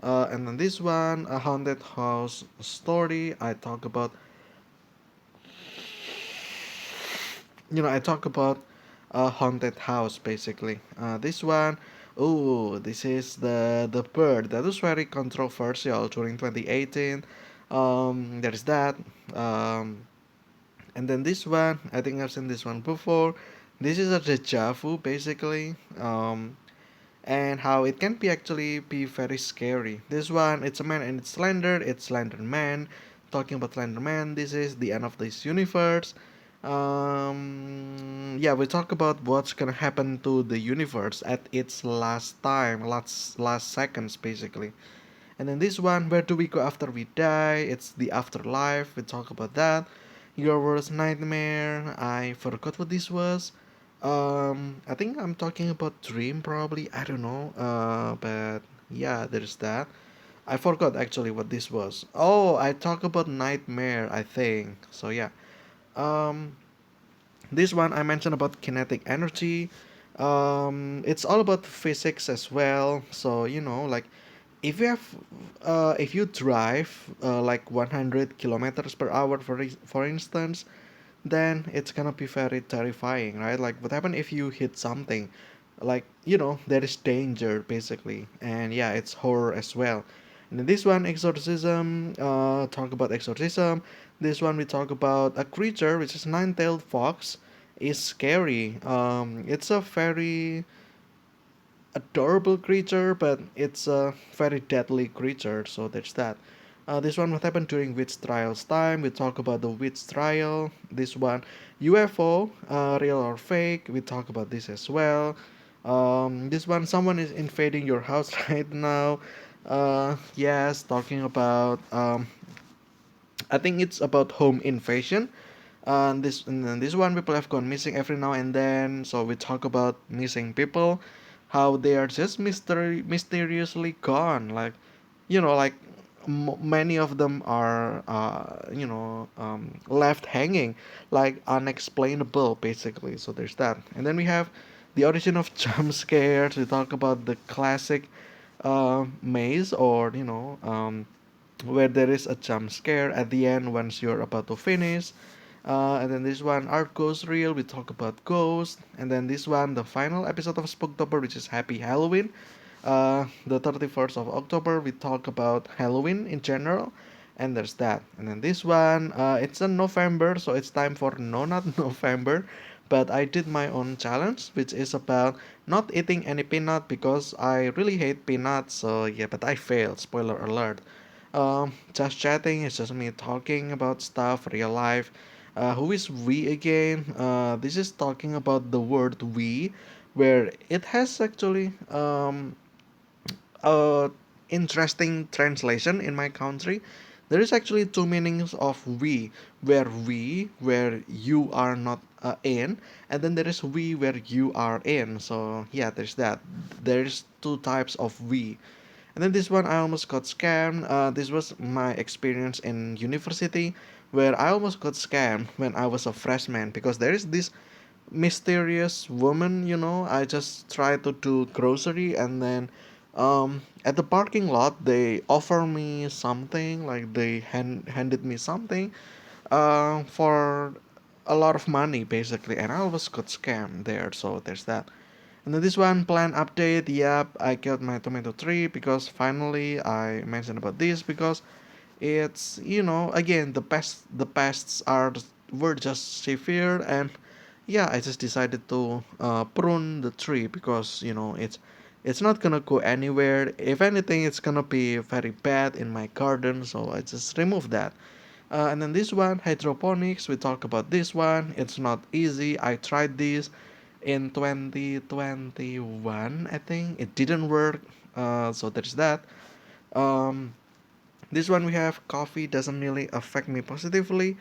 And then this one, a haunted house story. I talk about a haunted house basically. This one, oh, this is the bird that was very controversial during 2018. There is that. Um, and then this one, I think I've seen this one before. This is a deja vu basically. And how it can be actually be very scary. This one, it's a man and it's Slender. It's Slender Man. Talking about Slender Man, this is the end of this universe. Yeah, we talk about what's gonna happen to the universe at its last time, last seconds basically. And then this one, where do we go after we die? It's the afterlife. We talk about that. Your worst nightmare. I forgot what this was. I think I'm talking about dream probably. I don't know. But yeah, there's that. I forgot actually what this was. Oh, I talk about nightmare. I think so. Yeah. Um, this one I mentioned about kinetic energy. It's all about physics as well. So like if you drive like 100 kilometers per hour for instance, then it's gonna be very terrifying, right? Like what happen if you hit something, like there is danger basically, and yeah, it's horror as well. And then this one, exorcism. Talk about exorcism. This one we talk about a creature which is nine-tailed fox. Is scary. It's a very adorable creature, but it's a very deadly creature. So there's that. This one what happened during witch trials time. We talk about the witch trial. This one, UFO, real or fake. We talk about this as well. This one, someone is invading your house right now. Yes, talking about. I think it's about home invasion. And this one, people have gone missing every now and then. So we talk about missing people, how they are just mysteriously gone. Like, like many of them are, left hanging, like unexplainable, basically. So there's that. And then we have the origin of jump scares. We talk about the classic maze, or where there is a jump scare at the end once you're about to finish. And then this one, Art Goes Real, we talk about ghosts. And then this one, the final episode of Spooktober, which is Happy Halloween. The 31st of October, we talk about Halloween in general. And there's that. And then this one, it's in November, so it's time for No Not November. But I did my own challenge, which is about not eating any peanut because I really hate peanuts. So yeah, but I failed. Spoiler alert. Just chatting. It's just me talking about stuff, real life. Who is we again? This is talking about the word we, where it has actually a interesting translation in my country. There is actually two meanings of we, where you are not in, and then there is we where you are in. So yeah, there's that. There's two types of we. And then this one, I almost got scammed. This was my experience in university, where I almost got scammed when I was a freshman because there is this mysterious woman. I just tried to do grocery, and then at the parking lot they offer me something, like they handed me something for a lot of money basically, and I almost got scammed there. So there's that. And then this one, plan update. Yep, I killed my tomato tree because finally I mentioned about this because it's, again, the pests were just severe. And yeah, I just decided to prune the tree because it's not gonna go anywhere. If anything, it's gonna be very bad in my garden, so I just removed that. And then this one, hydroponics, we talk about this one. It's not easy. I tried this in 2021, I think. It didn't work. So there's that. Um, this one we have coffee doesn't really affect me positively.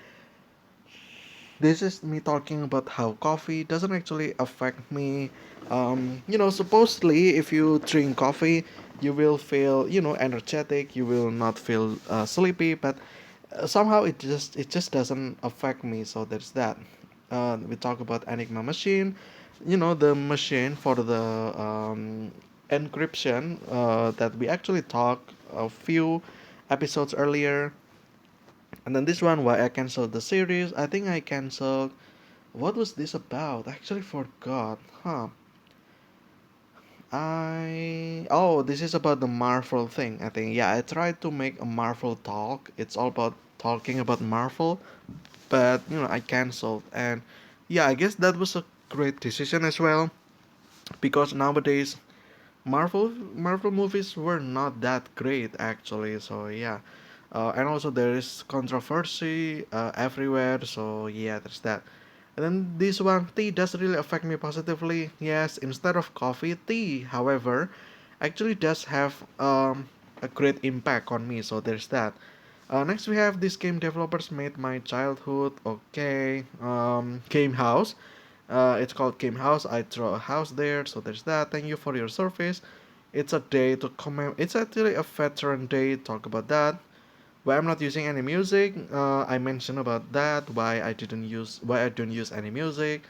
This is me talking about how coffee doesn't actually affect me. Supposedly, if you drink coffee, you will feel, energetic. You will not feel sleepy, but somehow it just doesn't affect me. So there's that. We talk about Enigma machine, the machine for the encryption that we actually talked a few episodes earlier. And then this one, why I canceled the series. I think I canceled. What was this about? I actually forgot. Huh. This is about the Marvel thing. I think, yeah, I tried to make a Marvel talk. It's all about talking about Marvel, but I canceled. And yeah, I guess that was a great decision as well because nowadays Marvel movies were not that great actually. So yeah, and also there is controversy everywhere. So yeah, there's that. And then this one, tea does really affect me positively. Yes, instead of coffee, tea, however, actually does have a great impact on me. So there's that. Next, we have this game developers made my childhood. Okay, Game House. It's called Game House. I draw a house there, so there's that. Thank you for your service. It's a day to comment. It's actually a veteran day. Talk about that. Why I'm not using any music. I mentioned about that. Why I don't use any music.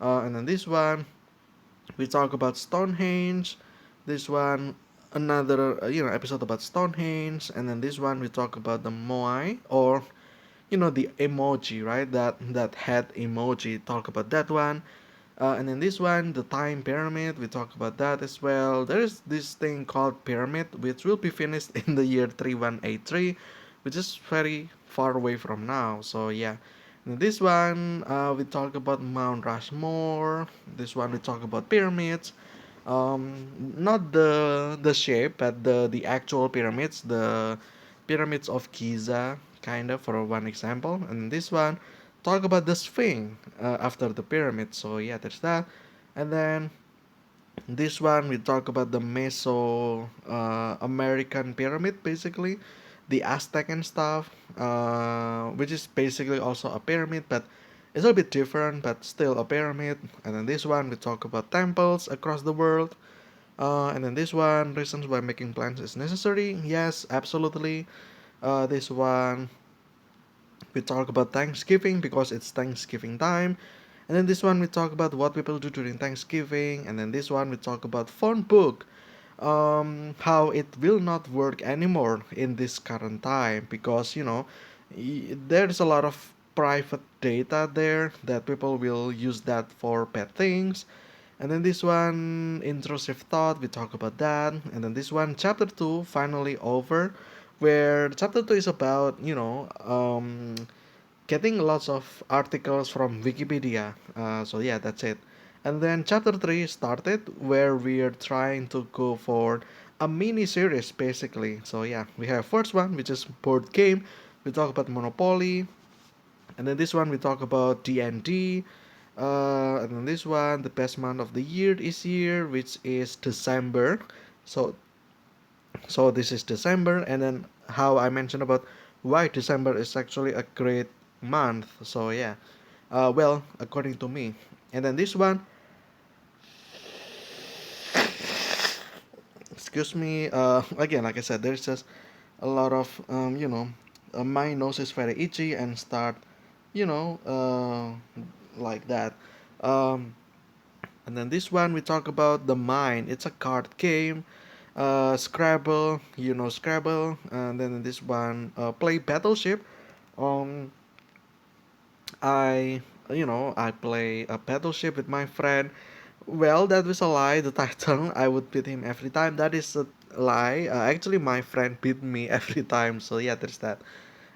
And then this one, we talk about Stonehenge. This one, another episode about Stonehenge. And then this one, we talk about the Moai, or the emoji, right? That head emoji. Talk about that one. And then this one, the time pyramid, we talk about that as well. There is this thing called pyramid, which will be finished in the year 3183, which is very far away from now. So yeah. And this one, we talk about Mount Rushmore. This one, we talk about pyramids. Not the shape, but the actual pyramids, the pyramids of Giza, kind of, for one example. And this one, talk about the Sphinx after the pyramid. So yeah, there's that. And then this one we talk about the Meso American pyramid, basically the Aztec and stuff, which is basically also a pyramid, but it's a bit different, but still a pyramid. And then this one we talk about temples across the world. And then this one, reasons why making plans is necessary. Yes, absolutely. This one we talk about Thanksgiving because it's Thanksgiving time. And then this one we talk about what people do during Thanksgiving. And then this one we talk about phone book. How it will not work anymore in this current time because there's a lot of private data there that people will use that for bad things. And then this one, intrusive thought, we talk about that. And then this one, chapter 2, finally over, where chapter 2 is about, getting lots of articles from Wikipedia. So yeah, that's it. And then chapter 3 started, where we're trying to go for a mini series basically. So yeah, we have first one, which is board game. We talk about Monopoly, And then this one we talk about D&D. And then this one, the best month of the year this year, which is December. So this is December, and then how I mentioned about why December is actually a great month. So yeah, well, according to me. And then this one, excuse me, again, like I said, there's just a lot of my nose is very itchy and start, you know, like that. Um, and then this one we talk about the mind. It's a card game. Scrabble, Scrabble. And then this one, play Battleship. Um, I play a Battleship with my friend. Well, that was a lie. The title, I would beat him every time. That is a lie. Actually, my friend beat me every time. So yeah, there's that.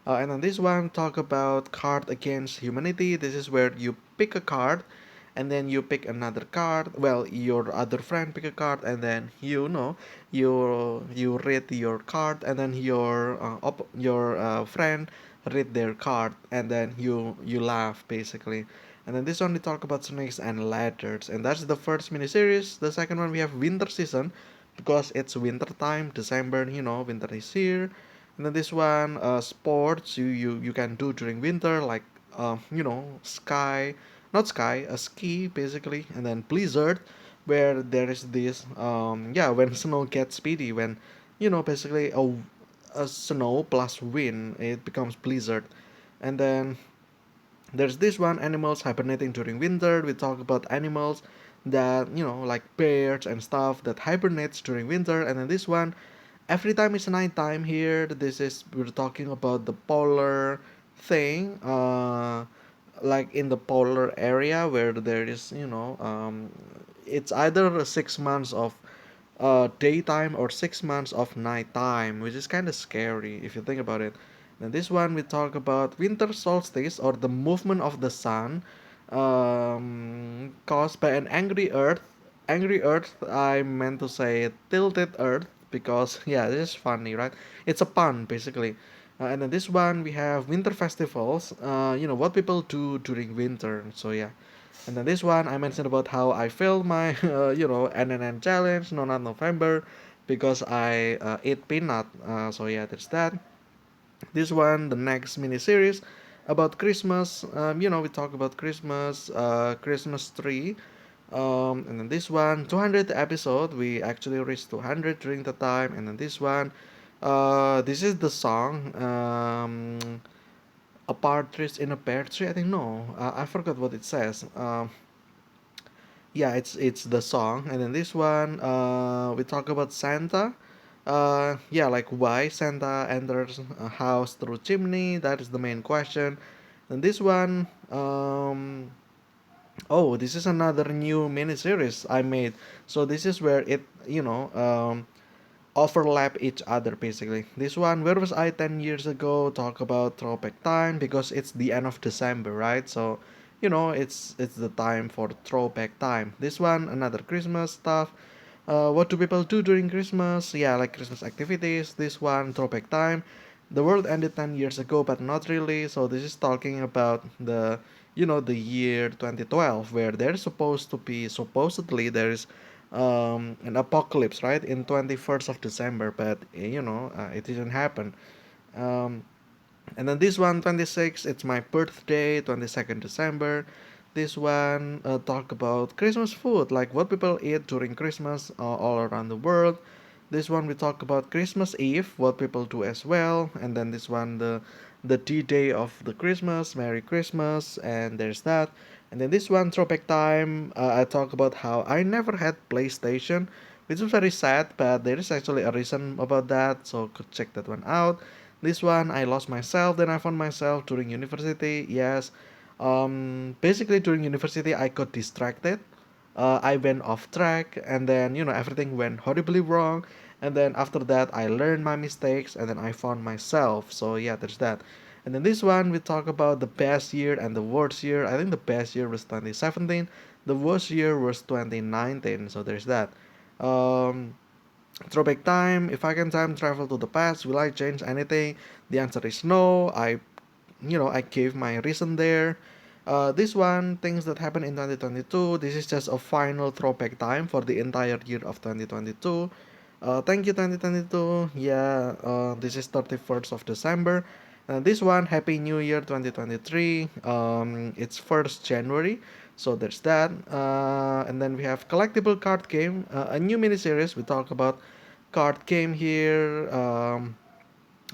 And on this one, talk about card against humanity. This is where you pick a card, and then you pick another card. Well, your other friend pick a card, and then you read your card, and then your friend read their card, and then you laugh basically. And then this one we talk about snakes and ladders, and that's the first mini series. The second one we have winter season, because it's winter time, December. Winter is here. And then this one, sports you can do during winter, like sky, not sky, a ski basically, and then blizzard, where there is this when snow gets speedy, when basically a snow plus wind, it becomes blizzard. And then there's this one, animals hibernating during winter. We talk about animals that like bears and stuff that hibernates during winter. And then this one, every time it's nighttime here. This is we're talking about the polar thing, like in the polar area where there is it's either 6 months of daytime or 6 months of nighttime, which is kind of scary if you think about it. And this one we talk about winter solstice, or the movement of the sun, caused by an angry Earth. Angry Earth, I meant to say tilted Earth, because yeah, this is funny, right? It's a pun basically. And then this one we have winter festivals. What people do during winter. So yeah. And then this one, I mentioned about how I failed my, NNN challenge, no, not November, because I ate peanut. So yeah, there's that. This one, the next mini series about Christmas. We talk about Christmas, Christmas tree. And then this one, 200th episode. We actually reached 200 during the time. And then this one, this is the song. A partridge in a pear tree. I think no, I forgot what it says. Yeah, it's the song. And then this one, we talk about Santa. Yeah, like why Santa enters a house through chimney. That is the main question. And this one, oh, this is another new mini series I made. So this is where it overlap each other basically. This one, where was I 10 years ago? Talk about throwback time, because it's the end of December, right? So it's the time for throwback time. This one, another Christmas stuff. What do people do during Christmas? Yeah, like Christmas activities. This one, throwback time. The world ended 10 years ago, but not really. So this is talking about the year 2012, where there's supposed to be, supposedly, there's an apocalypse, right? In 21st of December, but it didn't happen. Um, and then this one, 26, it's my birthday, 22nd December. This one, talk about Christmas food, like what people eat during Christmas all around the world. This one we talk about Christmas Eve, what people do as well. And then this one, the D-Day of the Christmas, Merry Christmas, and there's that. And then this one, Throwback Time, I talk about how I never had PlayStation, which is very sad, but there is actually a reason about that, so could check that one out. This one, I lost myself, then I found myself during university. Yes, basically during university, I got distracted. I went off track, and then everything went horribly wrong. And then after that, I learned my mistakes, and then I found myself. So yeah, there's that. And then this one, we talk about the best year and the worst year. I think the best year was 2017. The worst year was 2019. So there's that. Um, Throwback time. If I can time travel to the past, will I change anything? The answer is no. I gave my reason there. This one, things that happened in 2022. This is just a final throwback time for the entire year of 2022. Thank you, 2022. Yeah, this is 31st of December. This one, Happy New Year 2023. It's 1st January, so there's that. And then we have Collectible Card Game, a new mini series. We talk about card game here.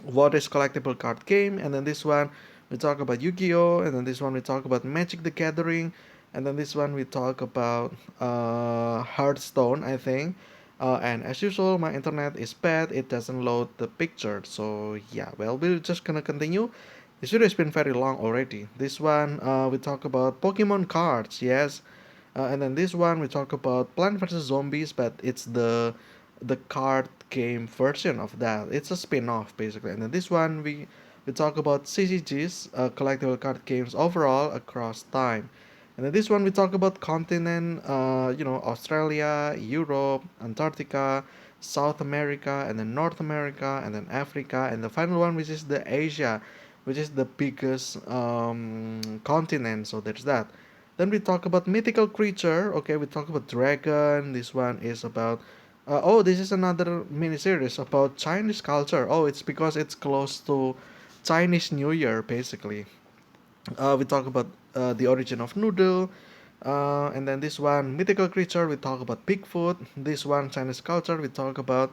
What is collectible card game, and then this one we talk about Yu-Gi-Oh, and then this one we talk about Magic the Gathering, and then this one we talk about Hearthstone, I think. And as usual, my internet is bad, it doesn't load the picture, so yeah, well, we're just gonna continue. This video has been very long already. This one we talk about Pokemon cards, yes. And then this one we talk about Plant vs Zombies, but it's the card game version of that. It's a spin-off basically. And then this one we talk about CCGs, collectible card games overall across time. And then this one we talk about continent, Australia, Europe, Antarctica, South America, and then North America, and then Africa, and the final one, which is the Asia, which is the biggest continent. So there's that. Then we talk about mythical creature. Okay, we talk about dragon. This one is about. Oh, this is another mini series about Chinese culture. Oh, it's because it's close to Chinese New Year, basically. We talk about the origin of noodle. And then this one, mythical creature, we talk about Bigfoot. This one, Chinese culture, we talk about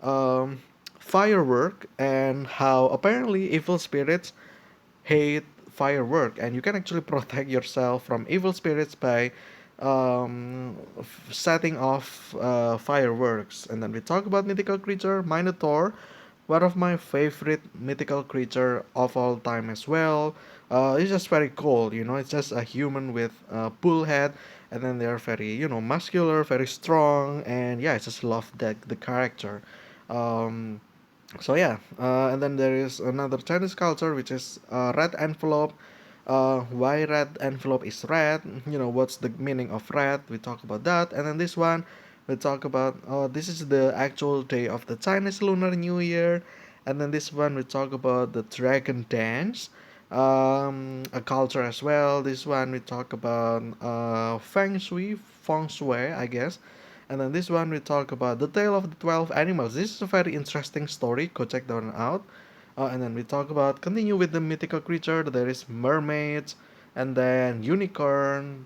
um, firework and how apparently evil spirits hate firework, and you can actually protect yourself from evil spirits by setting off fireworks. And then we talk about mythical creature Minotaur, one of my favorite mythical creature of all time as well. It's just very cool, it's just a human with a bull head, and then they're very, muscular, very strong, and yeah, I just love that the character. um, so yeah, and then there is another Chinese culture which is red envelope. Why red envelope is red? What's the meaning of red? We talk about that, and then this one we talk about. This is the actual day of the Chinese Lunar New Year, and then this one we talk about the dragon dance, a culture as well. This one we talk about feng shui, I guess. And then this one we talk about the tale of the 12 animals. This is a very interesting story. Go check that one out. And then we talk about continue with the mythical creature. There is mermaids, and then unicorn.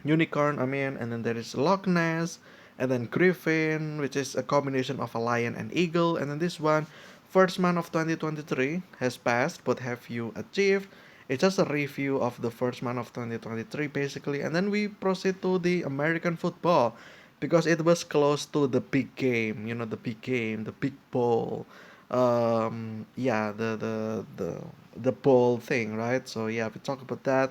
I mean, and then there is Loch Ness, and then Griffin, which is a combination of a lion and eagle. And then this one, first month of 2023 has passed. What have you achieved? It's just a review of the first month of 2023 basically, and then we proceed to the American football because it was close to the big game, the big game, the big bowl. Yeah, the bowl thing, right? So yeah, we talk about that.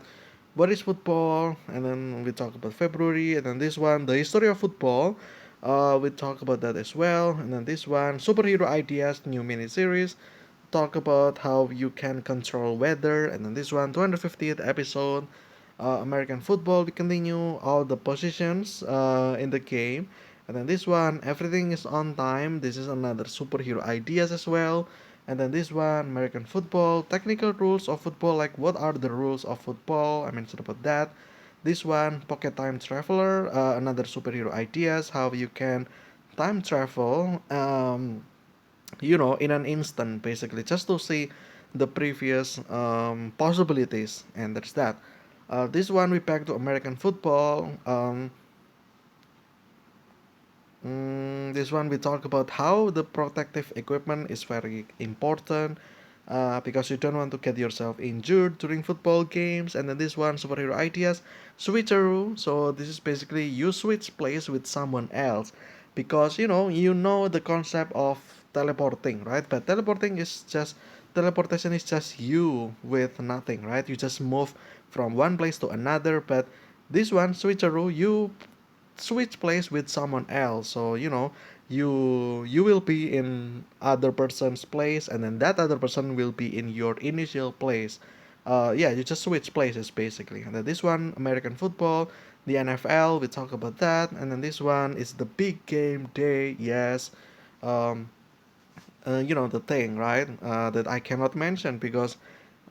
What is football? And then we talk about February, and then this one, the history of football. We talk about that as well. And then this one, superhero ideas, new mini series. Talk about how you can control weather. And then this one, 250th episode. American football, we continue all the positions in the game. And then this one, everything is on time. This is another superhero ideas as well. And then this one, American football, technical rules of football, like what are the rules of football? I mentioned about that. This one, Pocket Time Traveler, another superhero ideas, how you can time travel, in an instant, basically, just to see the previous possibilities. And that's that. This one we back to American football. This one we talk about how the protective equipment is very important because you don't want to get yourself injured during football games. And then this one, superhero ideas, switcheroo. So this is basically you switch place with someone else because you know the concept of teleporting, right? But teleportation is just you with nothing, right? You just move from one place to another. But this one, switcheroo, you switch place with someone else, so you will be in other person's place, and then that other person will be in your initial place. Yeah, you just switch places basically. And then this one, American football, the NFL, we talk about that. And then this one is the big game day, yes. um, the thing, right, that I cannot mention because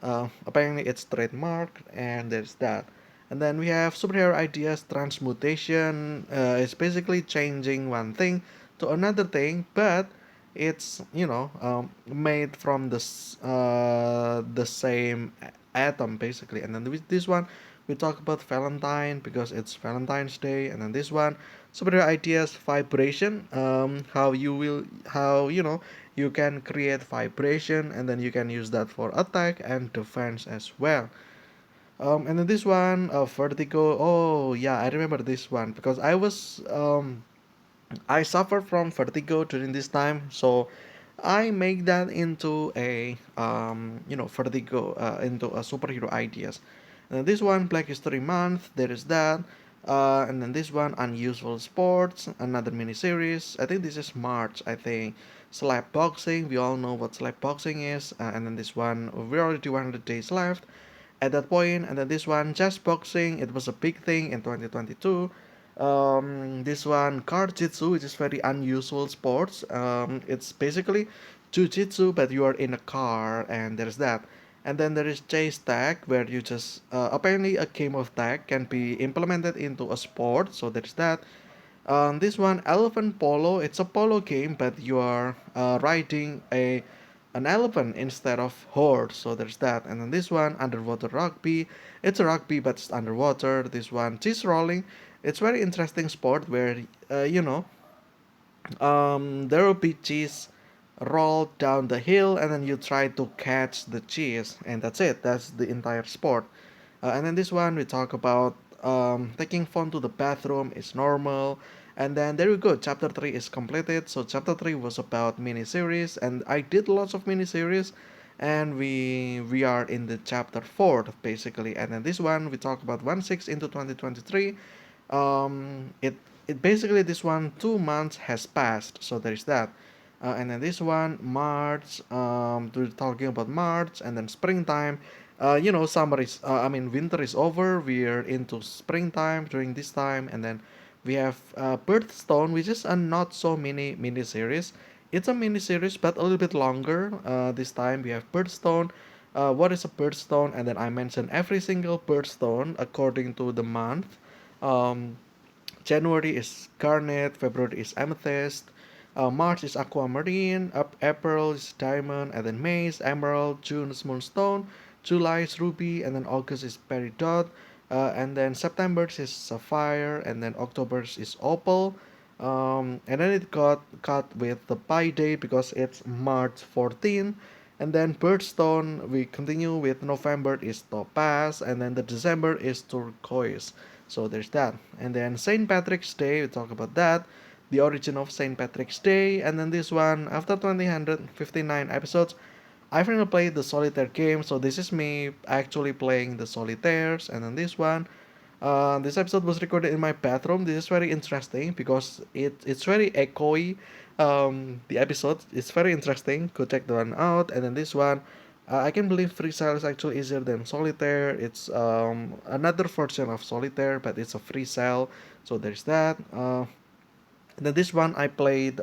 Apparently it's trademarked, and there's that. And then we have superhero ideas transmutation. It's basically changing one thing to another thing, but it's made from the same atom basically. And then with this one, we talk about Valentine because it's Valentine's Day. And then this one, superhero ideas vibration. How you can create vibration, and then you can use that for attack and defense as well. And then this one, vertigo. Oh yeah, I remember this one because I suffered from vertigo during this time, so I make that into a vertigo into a superhero ideas. And then this one, Black History Month. There is that. And then this one, Unusual Sports, another miniseries. I think this is March. I think slap boxing. We all know what slap boxing is. And then this one, we're already 100 days left at that point. And then this one, chess boxing. It was a big thing in 2022. This one, card jitsu, which is very unusual sports. It's basically jujitsu, but you are in a car, and there's that. And then there is chase tag, where you just apparently a game of tag can be implemented into a sport. So there's that. This one, elephant polo. It's a polo game, but you are riding a an elephant instead of horse. So there's that. And then this one, underwater rugby. It's a rugby, but it's underwater. This one, cheese rolling. It's very interesting sport where there will be cheese rolled down the hill, and then you try to catch the cheese, and that's it. That's the entire sport. And then this one we talk about taking phone to the bathroom is normal. And then there we go. Chapter 3 is completed. So chapter 3 was about miniseries, and I did lots of miniseries, and we are in the chapter 4 basically. And then this one we talk about 1/6 into 2023. It basically, this one, 2 months has passed, so there is that. And then this one, March. We're talking about March, and then springtime. Summer is. Winter is over. We're into springtime during this time, and then we have Birthstone, which is a not so mini series. It's a mini series, but a little bit longer. This time we have Birthstone. What is a birthstone? And then I mention every single birthstone according to the month. Um, January is garnet, February is amethyst, March is aquamarine, April is diamond, and then May is emerald, June is moonstone, July is ruby, and then August is peridot, and then September is sapphire, and then October is opal. And then it got cut with the pi date because it's March 14. And then birthstone, we continue with November is topaz, and then the December is turquoise. So there's that. And then St. Patrick's Day, we talk about that, the origin of St. Patrick's Day. And then this one, after 259 episodes, I finally played the solitaire game. So this is me actually playing the solitaires. And then this episode was recorded in my bathroom. This is very interesting because it's very echoey. The episode is very interesting. Go check that one out. And then this one, I can believe free cell is actually easier than solitaire. It's another version of solitaire, but it's a free cell. So there's that. And then this one I played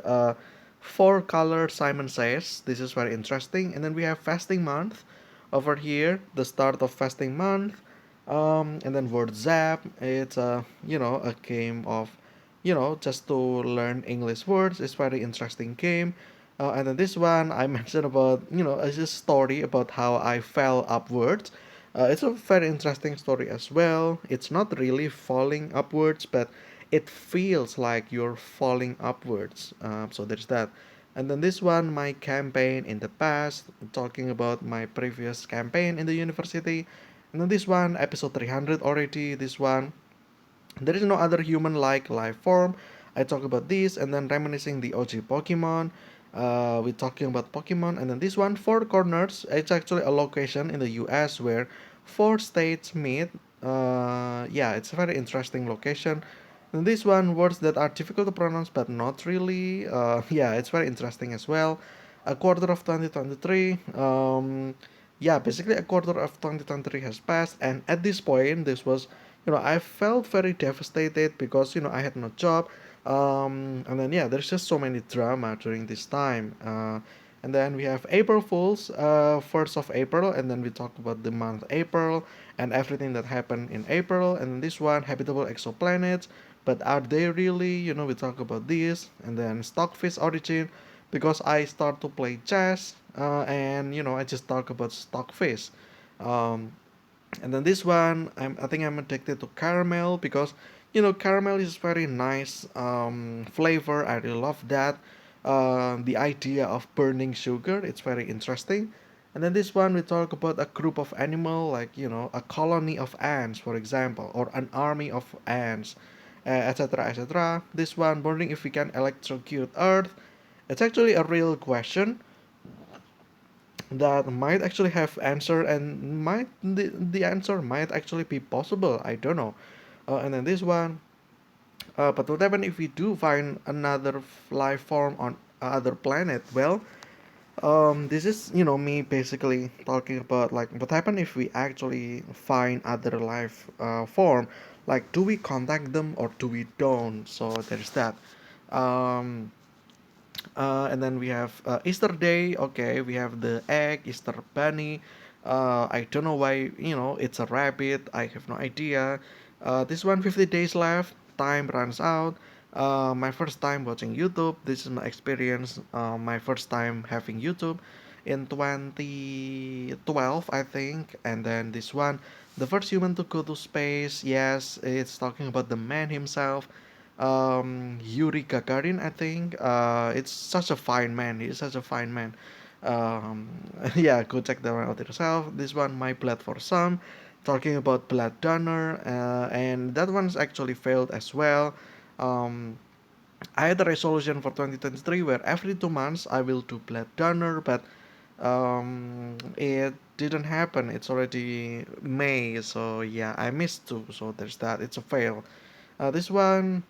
four color Simon Says. This is very interesting. And then we have fasting month over here, the start of fasting month. And then word zap. It's a game of just to learn English words. It's very interesting game. And then this one I mentioned about it's a story about how I fell upwards. It's a very interesting story as well. It's not really falling upwards, but it feels like you're falling upwards. So there's that. And then this one, my campaign in the past, talking about my previous campaign in the university. And then this one, episode 300 already. This one, there is no other human-like life form. I talk about this, and then reminiscing the OG Pokemon. We're talking about Pokemon, and then this one, Four Corners. It's actually a location in the U.S. where four states meet. Yeah, it's a very interesting location. And this one, words that are difficult to pronounce but not really. Yeah, it's very interesting as well. A quarter of 2023. Yeah, basically a quarter of 2023 has passed, and at this point, this was, I felt very devastated because I had no job. And then yeah, there's just so many drama during this time. And then we have April Fools, 1st of April, and then we talk about the month April and everything that happened in April. And then this one, habitable exoplanets, but are they really? We talk about this. And then Stockfish origin, because I start to play chess, and I just talk about Stockfish. Um, and then this one, I think I'm addicted to caramel because caramel is very nice flavor. I really love that. The idea of burning sugar, it's very interesting. And then this one we talk about a group of animal, like a colony of ants, for example, or an army of ants, etc., etc. This one, wondering if we can electrocute Earth. It's actually a real question that might actually have answer, and the answer might actually be possible. I don't know. And then this one, but what happens if we do find another life form on other planet? Well, this is me basically talking about like what happens if we actually find other life form. Like, do we contact them or do we don't? So there's that. um and then we have Easter Day. Okay, we have the egg, Easter bunny. I don't know why, it's a rabbit. I have no idea. This one, 50 days left. Time runs out. My first time watching YouTube. This is my experience. My first time having YouTube in 2012, I think. And then this one, the first human to go to space. Yes, it's talking about the man himself, Yuri Gagarin, I think. It's such a fine man. He's such a fine man. Um, yeah, go check that one out yourself. This one, My Blood for Some, talking about blood donor, and that one's actually failed as well. Um, I had a resolution for 2023 where every 2 months I will do blood donor, but it didn't happen. It's already May, so yeah, I missed two. So there's that. It's a fail. This one,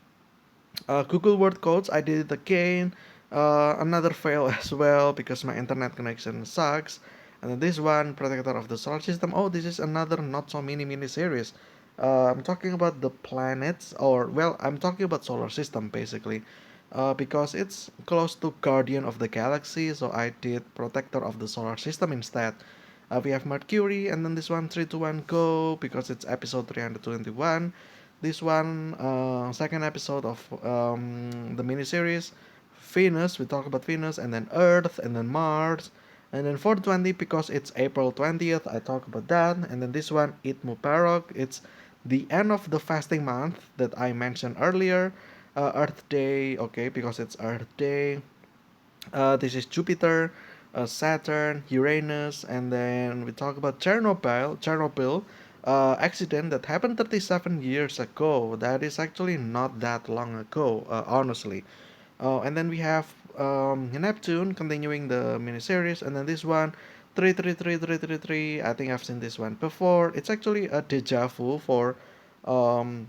Google Word Codes, I did it again. Another fail as well because my internet connection sucks. And then this one, Protector of the Solar System. Oh, this is another not so mini series. I'm talking about the planets, or well, I'm talking about solar system basically, because it's close to Guardian of the Galaxy. So I did Protector of the Solar System instead. We have Mercury, and then this one 321 Go because it's episode 321. This one, second episode of the miniseries. Venus, we talk about Venus, and then Earth, and then Mars, and then 420 because it's April 20th. I talk about that, and then this one, Eid Mubarak. It's the end of the fasting month that I mentioned earlier. Earth Day, okay, because it's Earth Day. This is Jupiter, Saturn, Uranus, and then we talk about Chernobyl accident that happened 37 years ago. That is actually not that long ago, honestly. And then we have Neptune continuing the miniseries, and then this one, 333. I think I've seen this one before. It's actually a deja vu for um,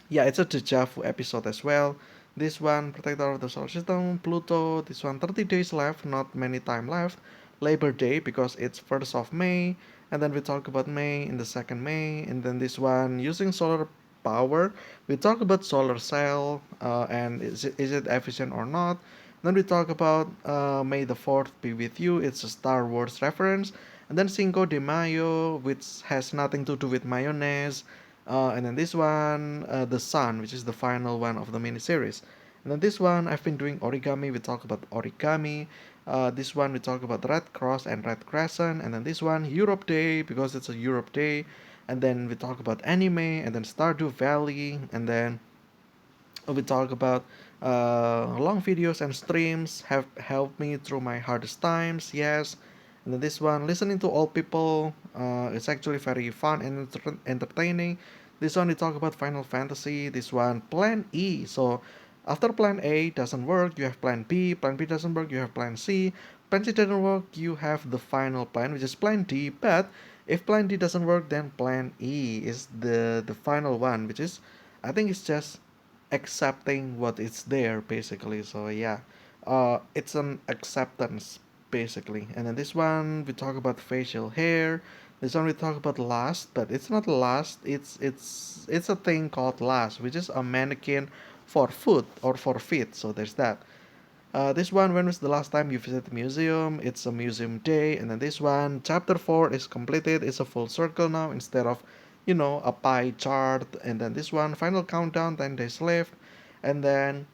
yeah, it's a deja vu episode as well. This one, Protector of the Solar System, Pluto. This one, 30 days left, not many time left. Labor Day because it's 1st of May. And then we talk about May in the 2nd May. And then this one, using solar power. We talk about solar cell, and is it efficient or not. Then we talk about May the 4th be with you. It's a Star Wars reference. And then Cinco de Mayo, which has nothing to do with mayonnaise. And then this one, The Sun, which is the final one of the miniseries. And then this one, I've been doing origami. We talk about origami. This one, we talk about Red Cross and Red Crescent. And then this one, Europe Day, because it's a Europe Day. And then we talk about anime, and then Stardew Valley. And then we talk about long videos and streams have helped me through my hardest times. Yes. And then this one, listening to old people, it's actually very fun and entertaining. This one, we talk about Final Fantasy. This one, Plan E. So after Plan A doesn't work, you have Plan B. Plan B doesn't work, you have Plan C. Plan C doesn't work, you have the final plan, which is Plan D. But if Plan D doesn't work, then Plan E is the final one, which is, I think it's just accepting what is there basically. So yeah, it's an acceptance basically. And then this one we talk about facial hair. This one we talk about lust, but it's not lust. It's a thing called lust, which is a mannequin for food or for feet. So there's that. This one, when was the last time you visited the museum? It's a museum day. And then this one, chapter 4 is completed. It's a full circle now instead of, a pie chart. And then this one, final countdown, 10 days left. And then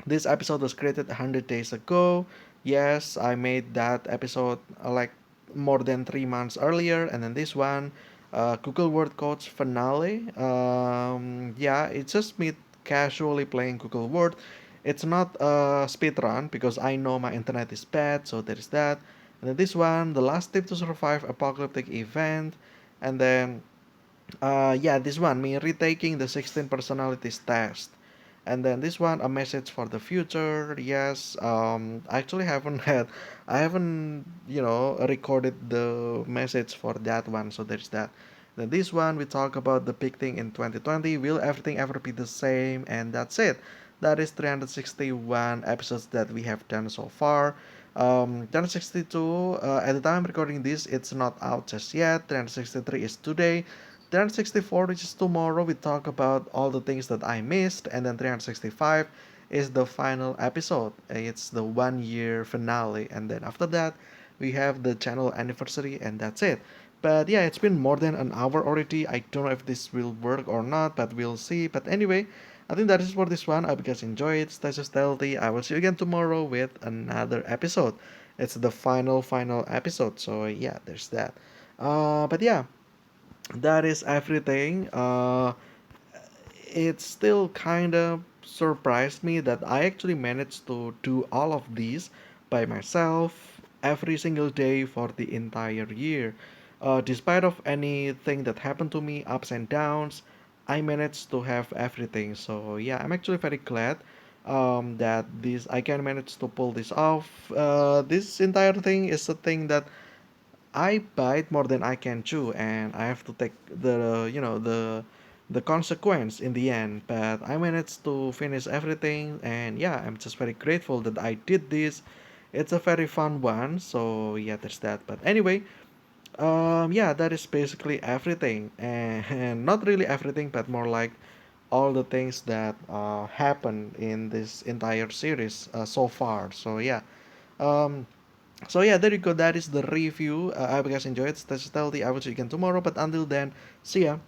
this episode was created 100 days ago. Yes, I made that episode like more than 3 months earlier. And then this one, Google Word Coach finale. Yeah, it's just me casually playing Google Word. It's not a speed run because I know my internet is bad, so there is that. And then this one, the last tip to survive apocalyptic event. And then yeah, this one, me retaking the 16 personalities test. And then this one, a message for the future. Yes, I actually I haven't, recorded the message for that one. So there's that. Then this one, we talk about the big thing in 2020. Will everything ever be the same? And that's it. That is 361 episodes that we have done so far. 362, at the time recording this, it's not out just yet. 363 is today. 364, which is tomorrow, we talk about all the things that I missed, and then 365 is the final episode. It's the 1 year finale, and then after that, we have the channel anniversary, and that's it. But yeah, it's been more than an hour already. I don't know if this will work or not, but we'll see. But anyway, I think that is for this one. I hope you guys enjoy it. Stay so stealthy. I will see you again tomorrow with another episode. It's the final episode. So yeah, there's that. But yeah, that is everything. It still kind of surprised me that I actually managed to do all of these by myself every single day for the entire year. Despite of anything that happened to me, ups and downs, I managed to have everything. So yeah, I'm actually very glad that this I can manage to pull this off. This entire thing is a thing that I bite more than I can chew, and I have to take the consequence in the end. But I managed to finish everything, and yeah, I'm just very grateful that I did this. It's a very fun one, so yeah, there's that. But anyway, yeah, that is basically everything, and not really everything, but more like all the things that happened in this entire series so far. So yeah. Um, so yeah, there you go. That is the review. I hope you guys enjoyed. Stay healthy. I will see you again tomorrow. But until then, see ya.